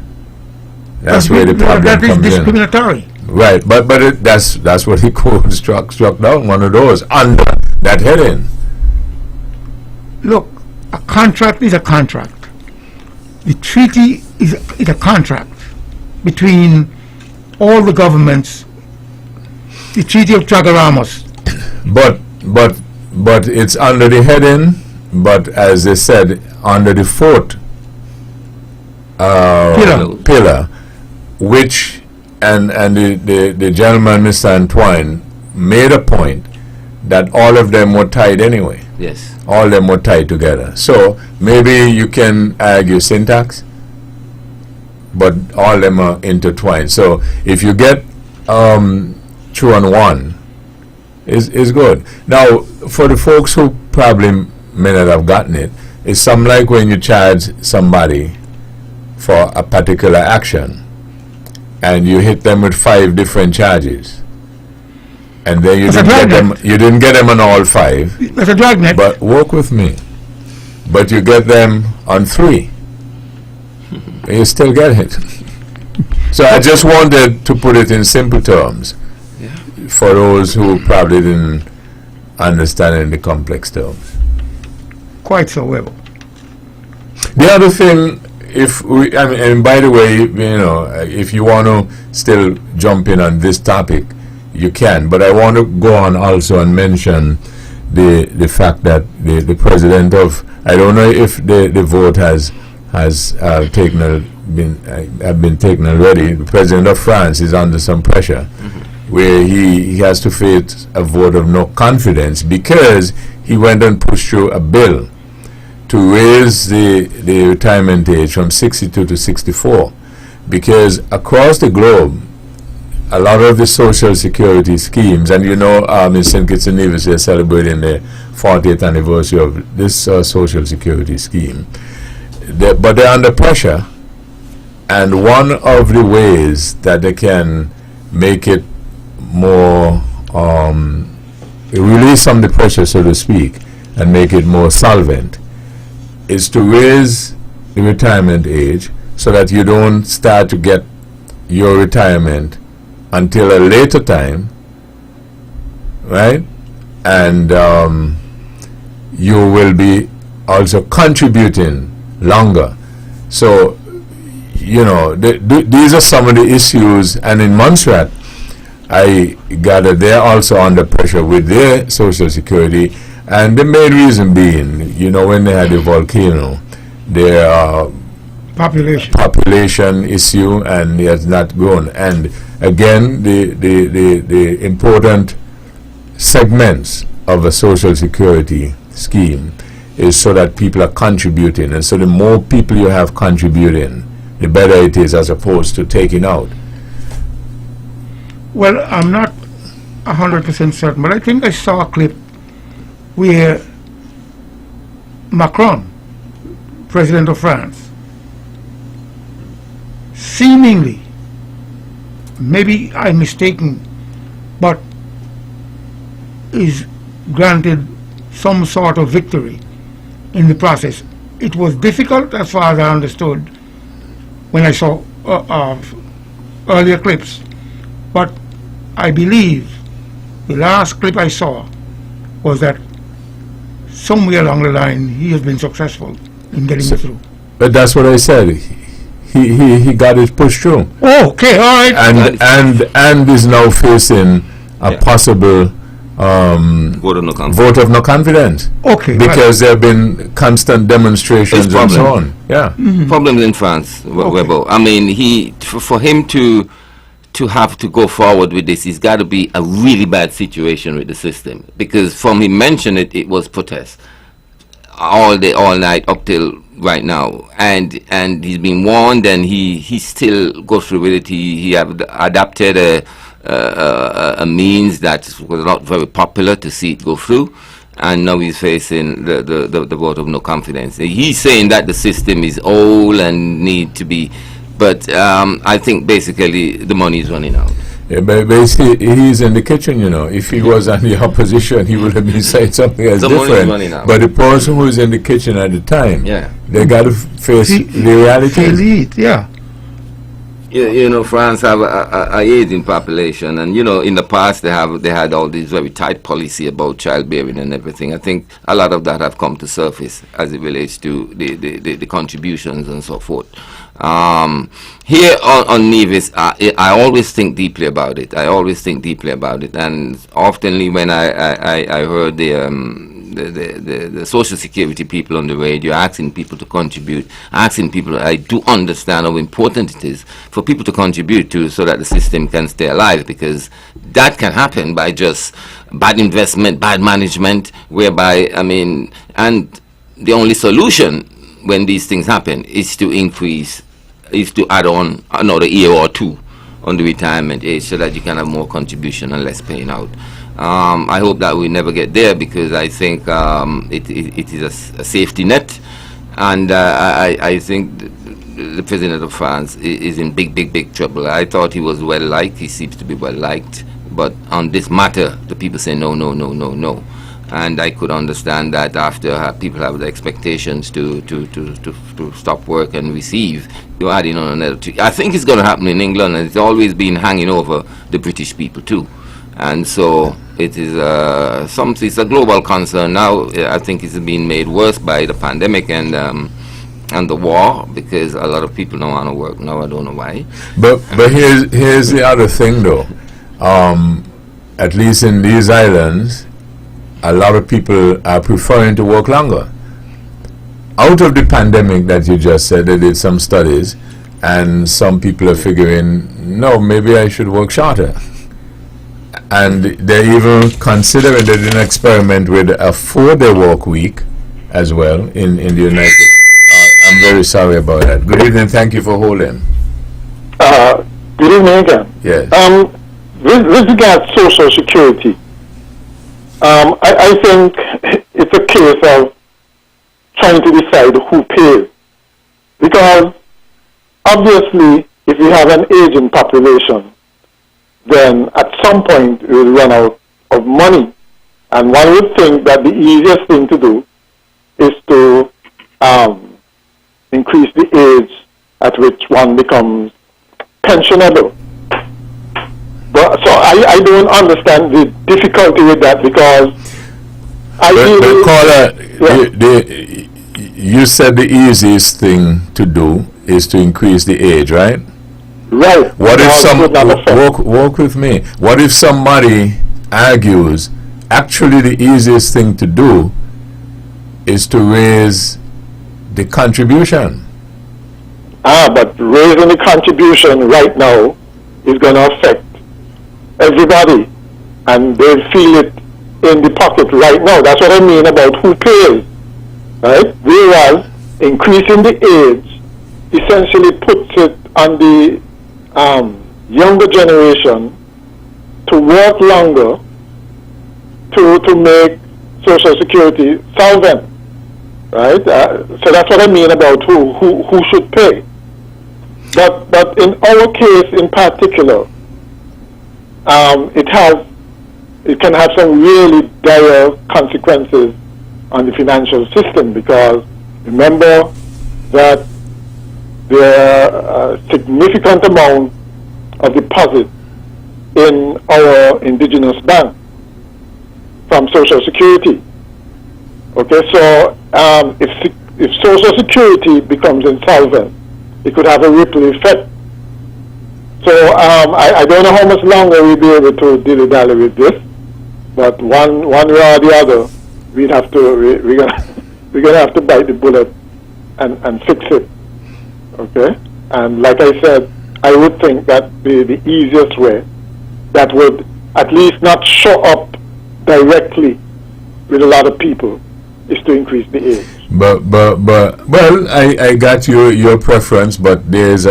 That's where the problem comes in. That is discriminatory. Right, but that's what he called struck down, one of those under that heading. Look, a contract is a contract. The treaty is a contract between all the governments. The Treaty of Chaguaramas. But it's under the heading, but as they said, under the fourth pillar, which and the gentleman, Mr. Antoine, made a point that all of them were tied anyway. Yes. All of them were tied together. So maybe you can argue syntax, but all of them are intertwined. So if you get 2 and 1, is good. Now, for the folks who probably may not have gotten it, It's something like when you charge somebody for a particular action and you hit them with 5 different charges, and then you didn't get them on all 5. That's a dragnet. But work with me. But you get them on 3. You still get it. So I just wanted to put it in simple terms for those who probably didn't understand in the complex terms. Quite so well. The other thing, and by the way, if you want to still jump in on this topic, you can. But I want to go on also and mention the fact that the president of, I don't know if the vote has been taken already. The president of France is under some pressure, where he has to face a vote of no confidence because he went and pushed through a bill to raise the retirement age from 62 to 64, because across the globe, a lot of the social security schemes, and in St. Kitts and Nevis, they're celebrating the 40th anniversary of this social security scheme. But they're under pressure, and one of the ways that they can make it more, release some of the pressure, so to speak, and make it more solvent, is to raise the retirement age so that you don't start to get your retirement until a later time, right? And you will be also contributing longer. So, these are some of the issues. And in Montserrat, I gather they're also under pressure with their Social Security. And the main reason being, when they had the volcano, their population issue, and it has not grown. And again, the important segments of a Social Security scheme is so that people are contributing. And so the more people you have contributing, the better it is, as opposed to taking out. Well, I'm not 100% certain, but I think I saw a clip where Macron, President of France, seemingly, maybe I'm mistaken, but is granted some sort of victory in the process. It was difficult, as far as I understood, when I saw earlier clips, but I believe the last clip I saw was that somewhere along the line he has been successful in getting it through. But that's what I said. He got it pushed through. Oh, okay, all right. And is now facing a possible vote of no confidence. Okay. Because there have been constant demonstrations and so on. Yeah. Problems in France, Webbo. I mean, for him to have to go forward with this, it's got to be a really bad situation with the system, because from he mentioned it was protest all day, all night, up till right now, and he's been warned, and he still goes through with it. He have adapted a means that was not very popular to see it go through, and now he's facing the vote of no confidence. He's saying that the system is old and need to be. But I think basically the money is running out. Yeah, but he's in the kitchen, If he was on the opposition, he would have been saying something else different. But the person who was in the kitchen at the time, they got to face the reality. France have a aging population, and in the past they had all these very tight policy about childbearing and everything. I think a lot of that have come to surface as it relates to the contributions and so forth. Here on Nevis, I always think deeply about it. And oftenly when I heard the Social Security people on the radio asking people to contribute, I do understand how important it is for people to contribute to, so that the system can stay alive, because that can happen by just bad investment, bad management, whereby, and the only solution when these things happen is to add on another year or two on the retirement age so that you can have more contribution and less paying out. I hope that we never get there, because I think it is a safety net, and I think the President of France is in big trouble. I thought he was well liked. He seems to be well liked, but on this matter, the people say no. And I could understand that after people have the expectations to stop work and receive, you're adding on another two. I think it's going to happen in England, and it's always been hanging over the British people too. And so it is it's a global concern now. I think it's been made worse by the pandemic and the war, because a lot of people don't want to work now. I don't know why. But here's the other thing though. At least in these islands, a lot of people are preferring to work longer. Out of the pandemic that you just said, they did some studies, and some people are figuring, no, maybe I should work shorter. And they're even considering, they did an experiment with a 4-day work week as well in the United States. I'm very sorry about that. Good evening, thank you for holding. Good evening again. Yes. With regard to Social Security, I think it's a case of trying to decide who pays. Because obviously, if we have an aging population, then at some point we will run out of money. And one would think that the easiest thing to do is to increase the age at which one becomes pensionable. But so I don't understand the difficulty with that, because you said the easiest thing to do is to increase the age, right? Right. What if walk with me? What if somebody argues actually the easiest thing to do is to raise the contribution? But raising the contribution right now is going to affect everybody, and they feel it in the pocket right now. That's what I mean about who pays, right? Whereas increasing the age essentially puts it on the younger generation to work longer to make Social Security solvent, right? So that's what I mean about who should pay. But in our case in particular, it can have some really dire consequences on the financial system, because remember that there are a significant amount of deposits in our indigenous bank from Social Security. Okay, so if Social Security becomes insolvent, it could have a ripple effect. So I don't know how much longer we'll be able to dilly-dally with this, but one way or the other, we're gonna have to bite the bullet and fix it. Okay, and like I said, I would think that the easiest way that would at least not show up directly with a lot of people is to increase the age. But well, I got your preference, but there's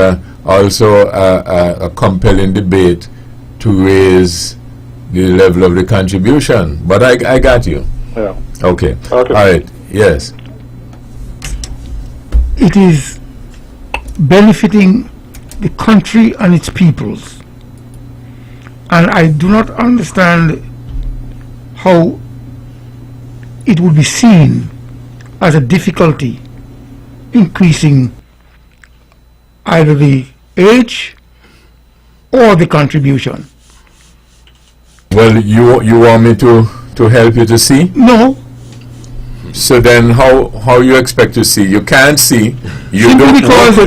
also a compelling debate to raise the level of the contribution. But I got you. Yeah. Okay. All right. Yes. It is benefiting the country and its peoples, and I do not understand how it would be seen as a difficulty increasing either the age or the contribution. Well, you want me to help you to see? No. So then how you expect to see? You can't see. You simply don't because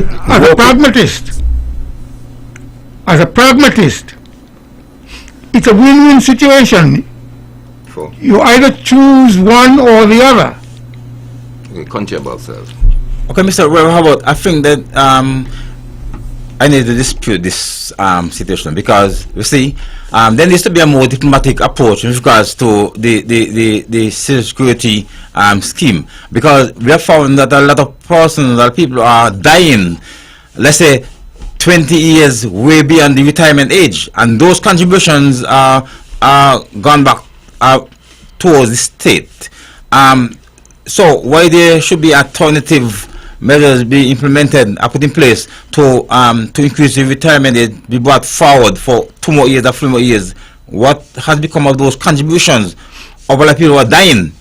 as a pragmatist, it's a win-win situation. You either choose one or the other. The country about self. Okay, Mr. Webbo, how about, I think that I need to dispute this situation, because you see, there needs to be a more diplomatic approach with regards to the Social Security scheme, because we have found that a lot of persons, a lot of people are dying, let's say 20 years way beyond the retirement age, and those contributions are gone back towards the state. So why there should be alternative measures be implemented or put in place to increase the retirement age, be brought forward for 2 more years or 3 more years? What has become of those contributions of all the people who are dying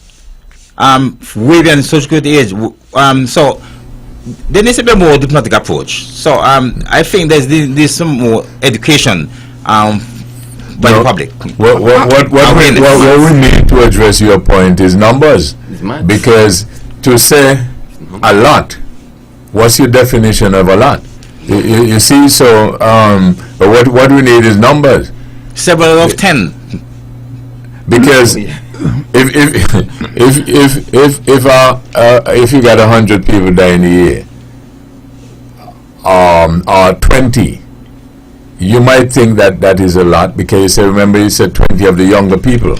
way beyond social security age? So there needs to be a more diplomatic approach. So I think there's some more education by the public. What we need to address your point is numbers, because to say a lot, what's your definition of a lot? You see, so what we need is numbers. 7 out of 10. Because if you got 100 people dying a year, or 20, you might think that is a lot, because you say, remember, you said 20 of the younger people,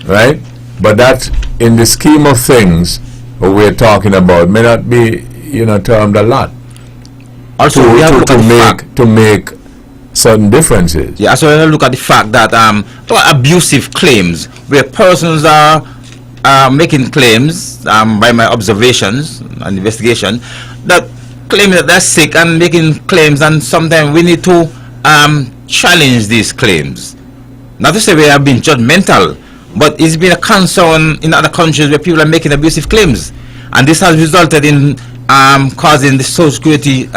right? But that, in the scheme of things we're talking about, may not be, termed a lot. Also, we have to make certain differences. Yeah, so we have to look at the fact that abusive claims, where persons are making claims, by my observations and investigation, that claim that they're sick and making claims, and sometimes we need to challenge these claims. Not to say we are being judgmental, but it's been a concern in other countries where people are making abusive claims, and this has resulted in causing the social security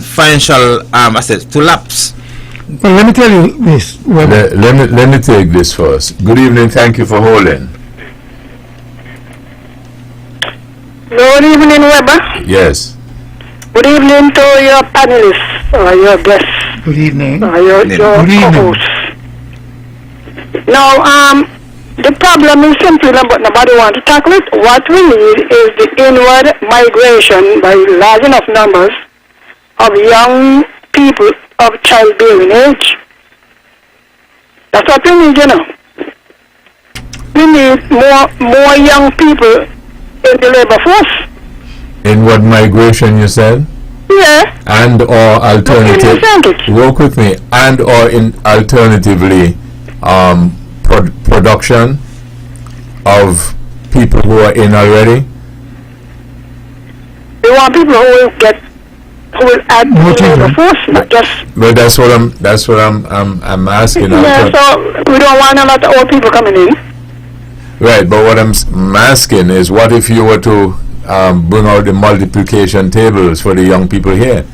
financial assets to lapse. Well, let me tell you this. Let me take this first. Good evening. Thank you for holding. Good evening, Webber. Yes. Good evening to your panelists, or your guests. Good evening. Or your co-hosts. Now, the problem is simple, but nobody wants to tackle it. What we need is the inward migration by large enough numbers of young people of childbearing age. That's what we need, We need more young people in the labor force. Inward migration, you said? Yeah. And or alternative. Work with me. And or alternatively, production of people who are in already. We want people who will add to the labor force, not just. But that's what I'm asking. Yeah, so we don't want a lot of old people coming in. Right, but what I'm asking is, what if you were to bring out the multiplication tables for the young people here?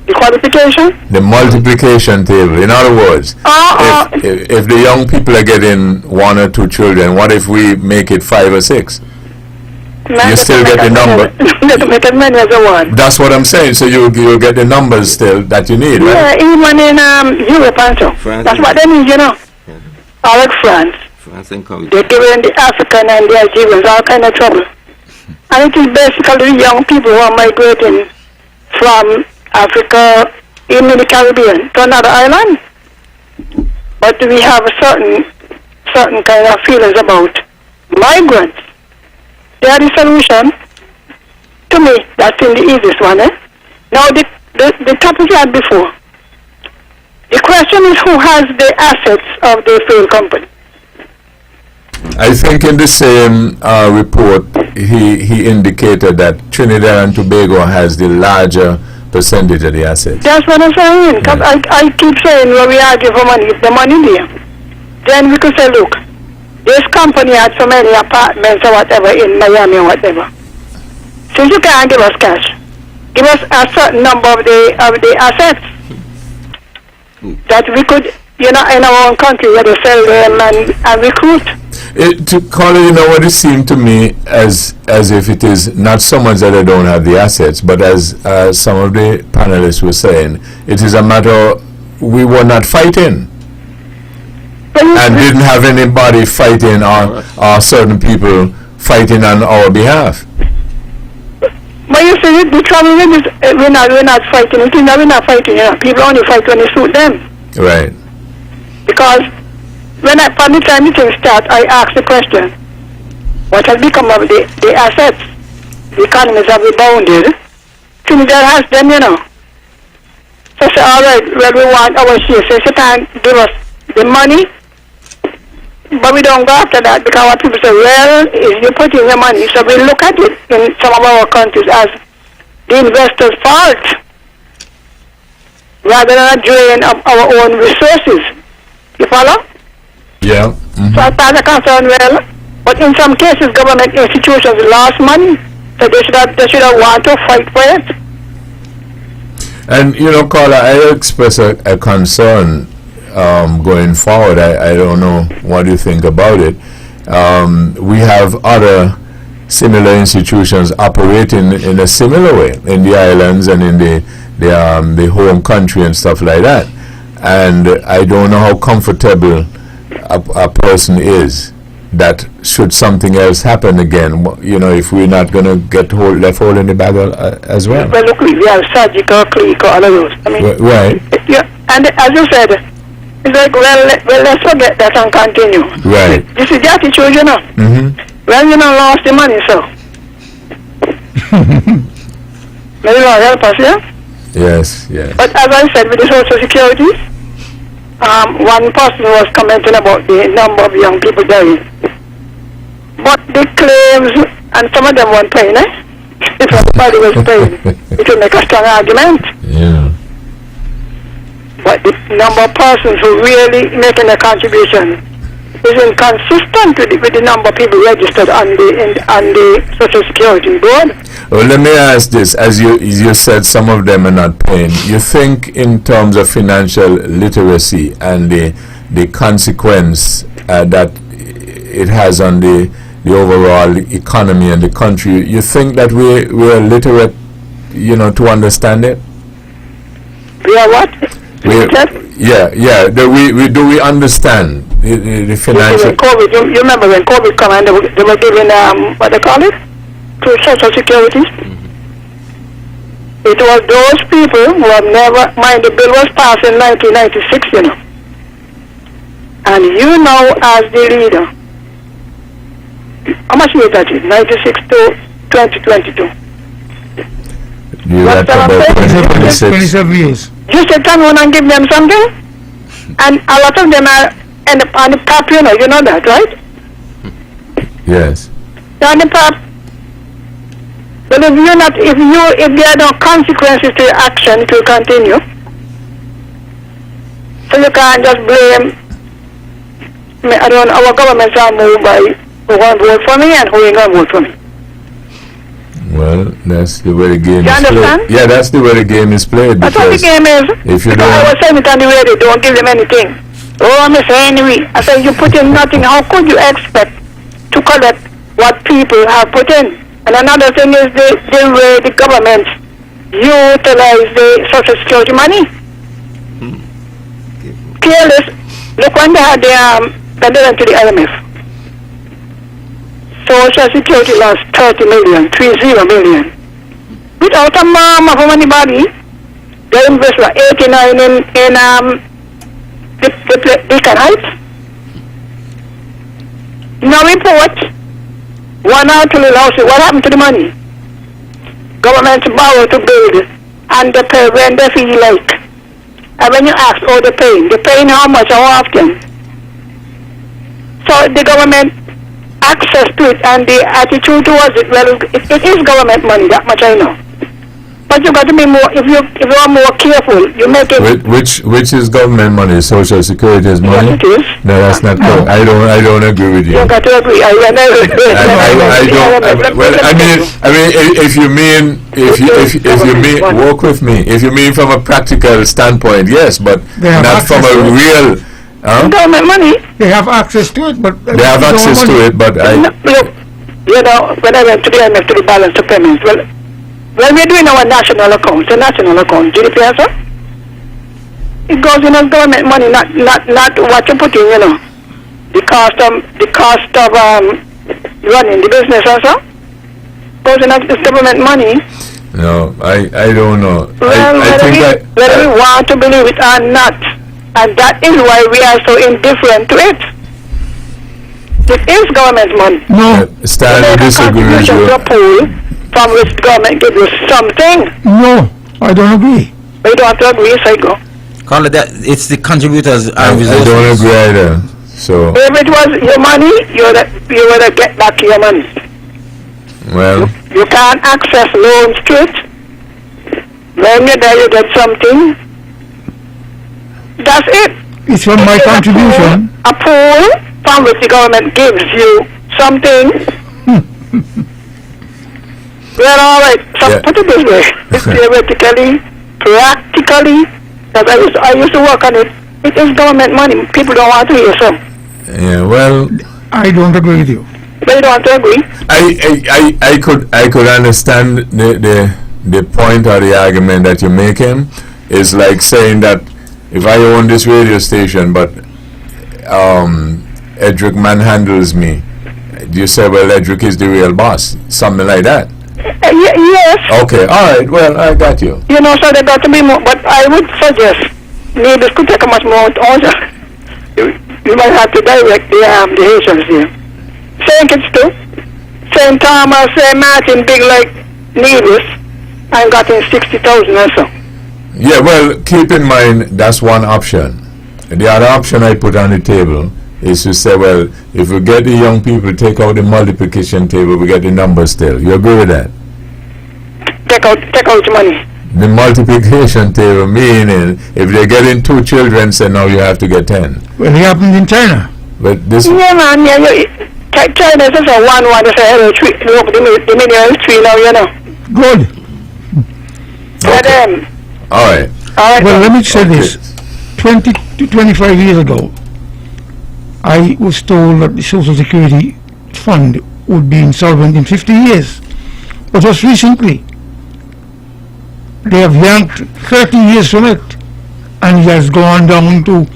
The qualification? The multiplication table. In other words, if the young people are getting 1 or 2 children, what if we make it 5 or 6? You still get the number. Make as many as you want. That's what I'm saying. So you'll get the numbers still that you need, right? Yeah, even in Europe and so. That's what they need, All like France. They're giving the African and the Algerians all kind of trouble. And it is basically the young people who are migrating from Africa in the Caribbean to another island. But we have a certain kind of feelings about migrants. They are the solution. To me, that's in the easiest one. Now, the topic we had before. The question is, who has the assets of the failed company? I think in the same report, he indicated that Trinidad and Tobago has the larger percentage of the assets. That's what I'm saying. Because I keep saying, when we argue for money, if the money there, then we could say, look, this company had so many apartments or whatever in Miami or whatever. Since you can't give us cash, give us a certain number of the assets that we could, in our own country, where they sell them and recruit. To call it, what it seemed to me as if it is not so much that they don't have the assets, but as some of the panelists were saying, it is a matter we were not fighting. And didn't have anybody fighting or certain people fighting on our behalf. But you see, the trouble with this, we're not fighting. We're not fighting. People only fight when they suit them. Right. Because from the time the thing starts, I ask the question, what has become of the assets? The economies have rebounded Trinidad has them, you know. So I say, all right, well, we want our share. So you can't give us the money, but we don't go after that because what people say, well, if you put in your money, so we look at it in some of our countries as the investor's fault rather than a drain of our own resources. You follow? Yeah. So as far as I'm concerned, well, but in some cases, government institutions lost money, so they should have want to fight for it. And, you know, Carla, I express a concern going forward. I don't know what you think about it. We have other similar institutions operating in a similar way in the islands and in the home country and stuff like that. And I don't know how comfortable a person is that should something else happen again, you know, if we're not going to get left hole in the bag as well. Well, look, we have surgical, clinical, all of those. I mean, right. Yeah, and as you said, it's like, well, let's forget that and continue. Right. This is the attitude, you know. Well, you know, lost the money, so. Maybe Lord help us, yeah? Yes, yes. But as I said, with the Social Security, one person was commenting about the number of young people dying. But the claims, and some of them weren't paying, if everybody was paying, it would make a strong argument. Yeah. But the number of persons who really making a contribution is inconsistent with the number of people registered on the Social Security Board. Well, let me ask this. As you said, some of them are not paying. You think in terms of financial literacy and the consequence that it has on the overall economy and the country, you think that we're literate, you know, to understand it? We are what? Yeah. Do we understand the financial? COVID, you remember when COVID came and they were giving what they call it, to Social Security. It was those people who have never mind. The bill was passed in 1996, you know, and you know as the leader, how much years that is? 96 to 2022. You're at about 27 years. You should come on and give them something, and a lot of them are end up on the top, you know that, right? Yes. They're on the top. But if there are no consequences to your action, it will continue. So you can't just blame. I don't know, our governments are moved by who won't vote for me and who ain't gonna vote for me. Well, that's the way the game you is understand? played. Yeah, that's the way the game is played. That's what the game is. If you I was saying it on the radio, don't give them anything. Oh, I'm saying anyway. I said, you put in nothing. How could you expect to collect what people have put in? And another thing is the way the government utilize the Social Security money. Careless. Look, when they had when they went to the IMF, Social Security lost 30 million. Without a mama from anybody, they invested 89 in Beacon Heights. No report. 1 or 2 little houses. What happened to the money? Government borrow to build, and they pay when they feel like. And when you ask, oh, they're paying how much, how often? So the government access to it and the attitude towards it, well, it is government money, that much I know. But you got to be more, if you are more careful, you make it. Which is government money? Social Security's money? Yes, it is. No, that's not correct. I don't agree with you. You got to agree. I don't. Well, I mean, if you mean work with me. If you mean from a practical standpoint, yes, but not from a real. Government money. They have access to it, but they have access to it, but look, you know, when I went to the IMF to the balance of payments, when we're doing our national accounts, GDP answer, it goes in as government money, not what you put in, you know. The cost of running the business also goes in as government money. No, I don't know. Well, whether we want to believe it or not, and that is why we are so indifferent to it. It is government money. No, Stan, I disagree with you. For from which the government give you something. No, I don't agree. But you don't have to agree, so you go. Carla, it's the contributors I and resources. don't agree either. So, If it was your money, you would get back your money. well, You can't access loans straight. When you're there, you get something. That's it. It's from my contribution. A pool from which the government gives you something. Well, all right. So Yeah. put it this way: theoretically, practically, because I used to work on it. It is government money. People don't want to hear some. yeah, well, I don't agree with you. But you don't want to agree. I could understand the point or the argument that you're making. Is like saying that if I own this radio station, but Edric manhandles me, you say, well, Edric is the real boss, something like that. Yes. Okay, all right. Well, I got you. You know, so there got to be more. But I would suggest maybe could take a much more order. You might have to direct the Haitians here. St. Kitts too. St. Thomas, St. Martin, big like Nevis, and got in 60,000 or so. Yeah, well, keep in mind that's one option. The other option I put on the table is to say, well, if we get the young people to take out the multiplication table, we get the numbers still. You agree with that? Take out your money. The multiplication table meaning if they're getting 2 children, say now you have to get 10. Well, it happened in China. But this, Yeah, man. Yeah, China is just a 1-1. They say hello 3. Look, the million is 3 now. You know. Good. But all right. all right. Well, let me say Okay. this. 20 to 25 years ago, I was told that the Social Security Fund would be insolvent in 50 years. But just recently, they have yanked 30 years from it, and it has gone down to,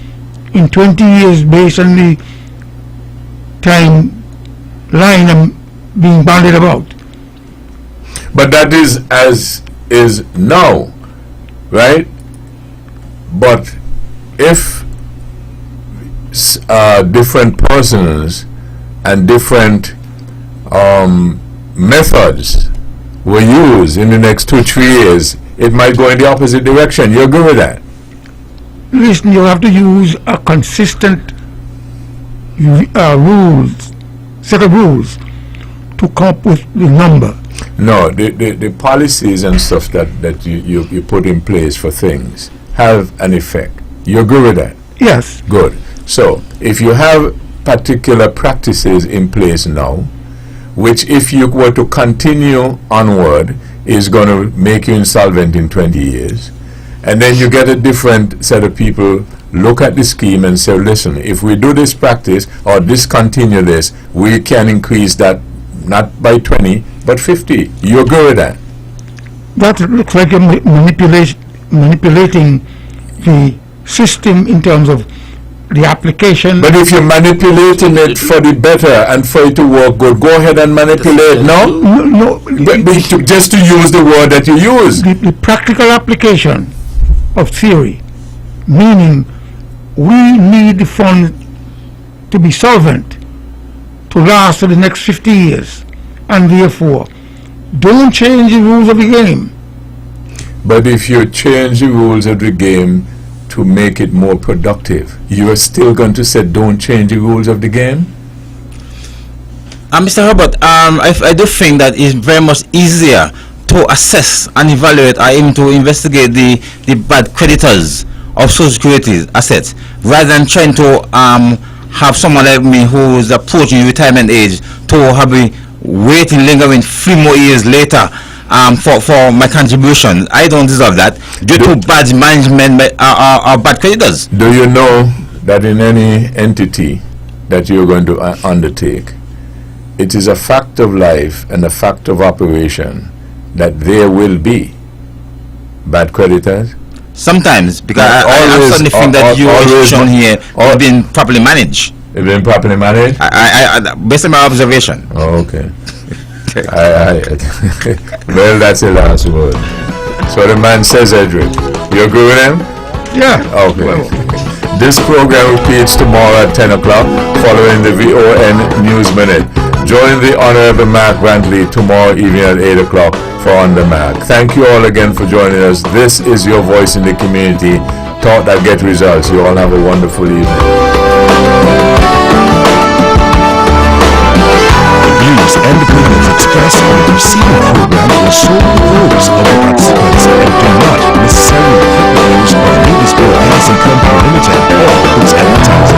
in 20 years, based on the time line I'm being banded about. But that is as is now, right? But if different persons and different methods were used in the next 2-3 years, it might go in the opposite direction. You agree with that? Listen, you have to use a consistent set of rules to come up with the number. No, the policies and stuff that you put in place for things have an effect. You agree with that? Yes. Good. So, if you have particular practices in place now, which if you were to continue onward, is going to make you insolvent in 20 years, and then you get a different set of people look at the scheme and say, listen, if we do this practice or discontinue this, we can increase that not by 20, but 50. You agree with that? That looks like a manipulating the system in terms of the application. But if you're manipulating it for the better and for it to work good, go ahead and manipulate, no? No, Just to use the word that you use. the practical application of theory, meaning we need the fund to be solvent, to last for the next 50 years, and therefore, don't change the rules of the game. But if you change the rules of the game to make it more productive, you are still going to say don't change the rules of the game? Mr. Herbert, I do think that it's very much easier to assess and evaluate or even to investigate the bad creditors of Social Security assets rather than trying to have someone like me who is approaching retirement age to have a waiting lingering 3 more years later for my contribution. I don't deserve that due to bad management or bad creditors. Do you know that in any entity that you're going to undertake, it is a fact of life and a fact of operation that there will be bad creditors? Sometimes, because I certainly think that your institution here has been properly managed. It's been properly managed? Based on my observation. Oh, okay. Well, that's the last word. So the man says, Edric. You agree with him? Yeah. Okay. This program repeats tomorrow at 10 o'clock following the VON News Minute. join the Honorable Mark Brantley tomorrow evening at 8 o'clock for On the Mark. Thank you all again for joining us. This is your voice in the community. Thought that get results. You all have a wonderful evening. The views and opinions expressed on the preceding program were solely those of the participants and do not necessarily reflect the views of Nevis Grievances and Company Limited or its advertisers.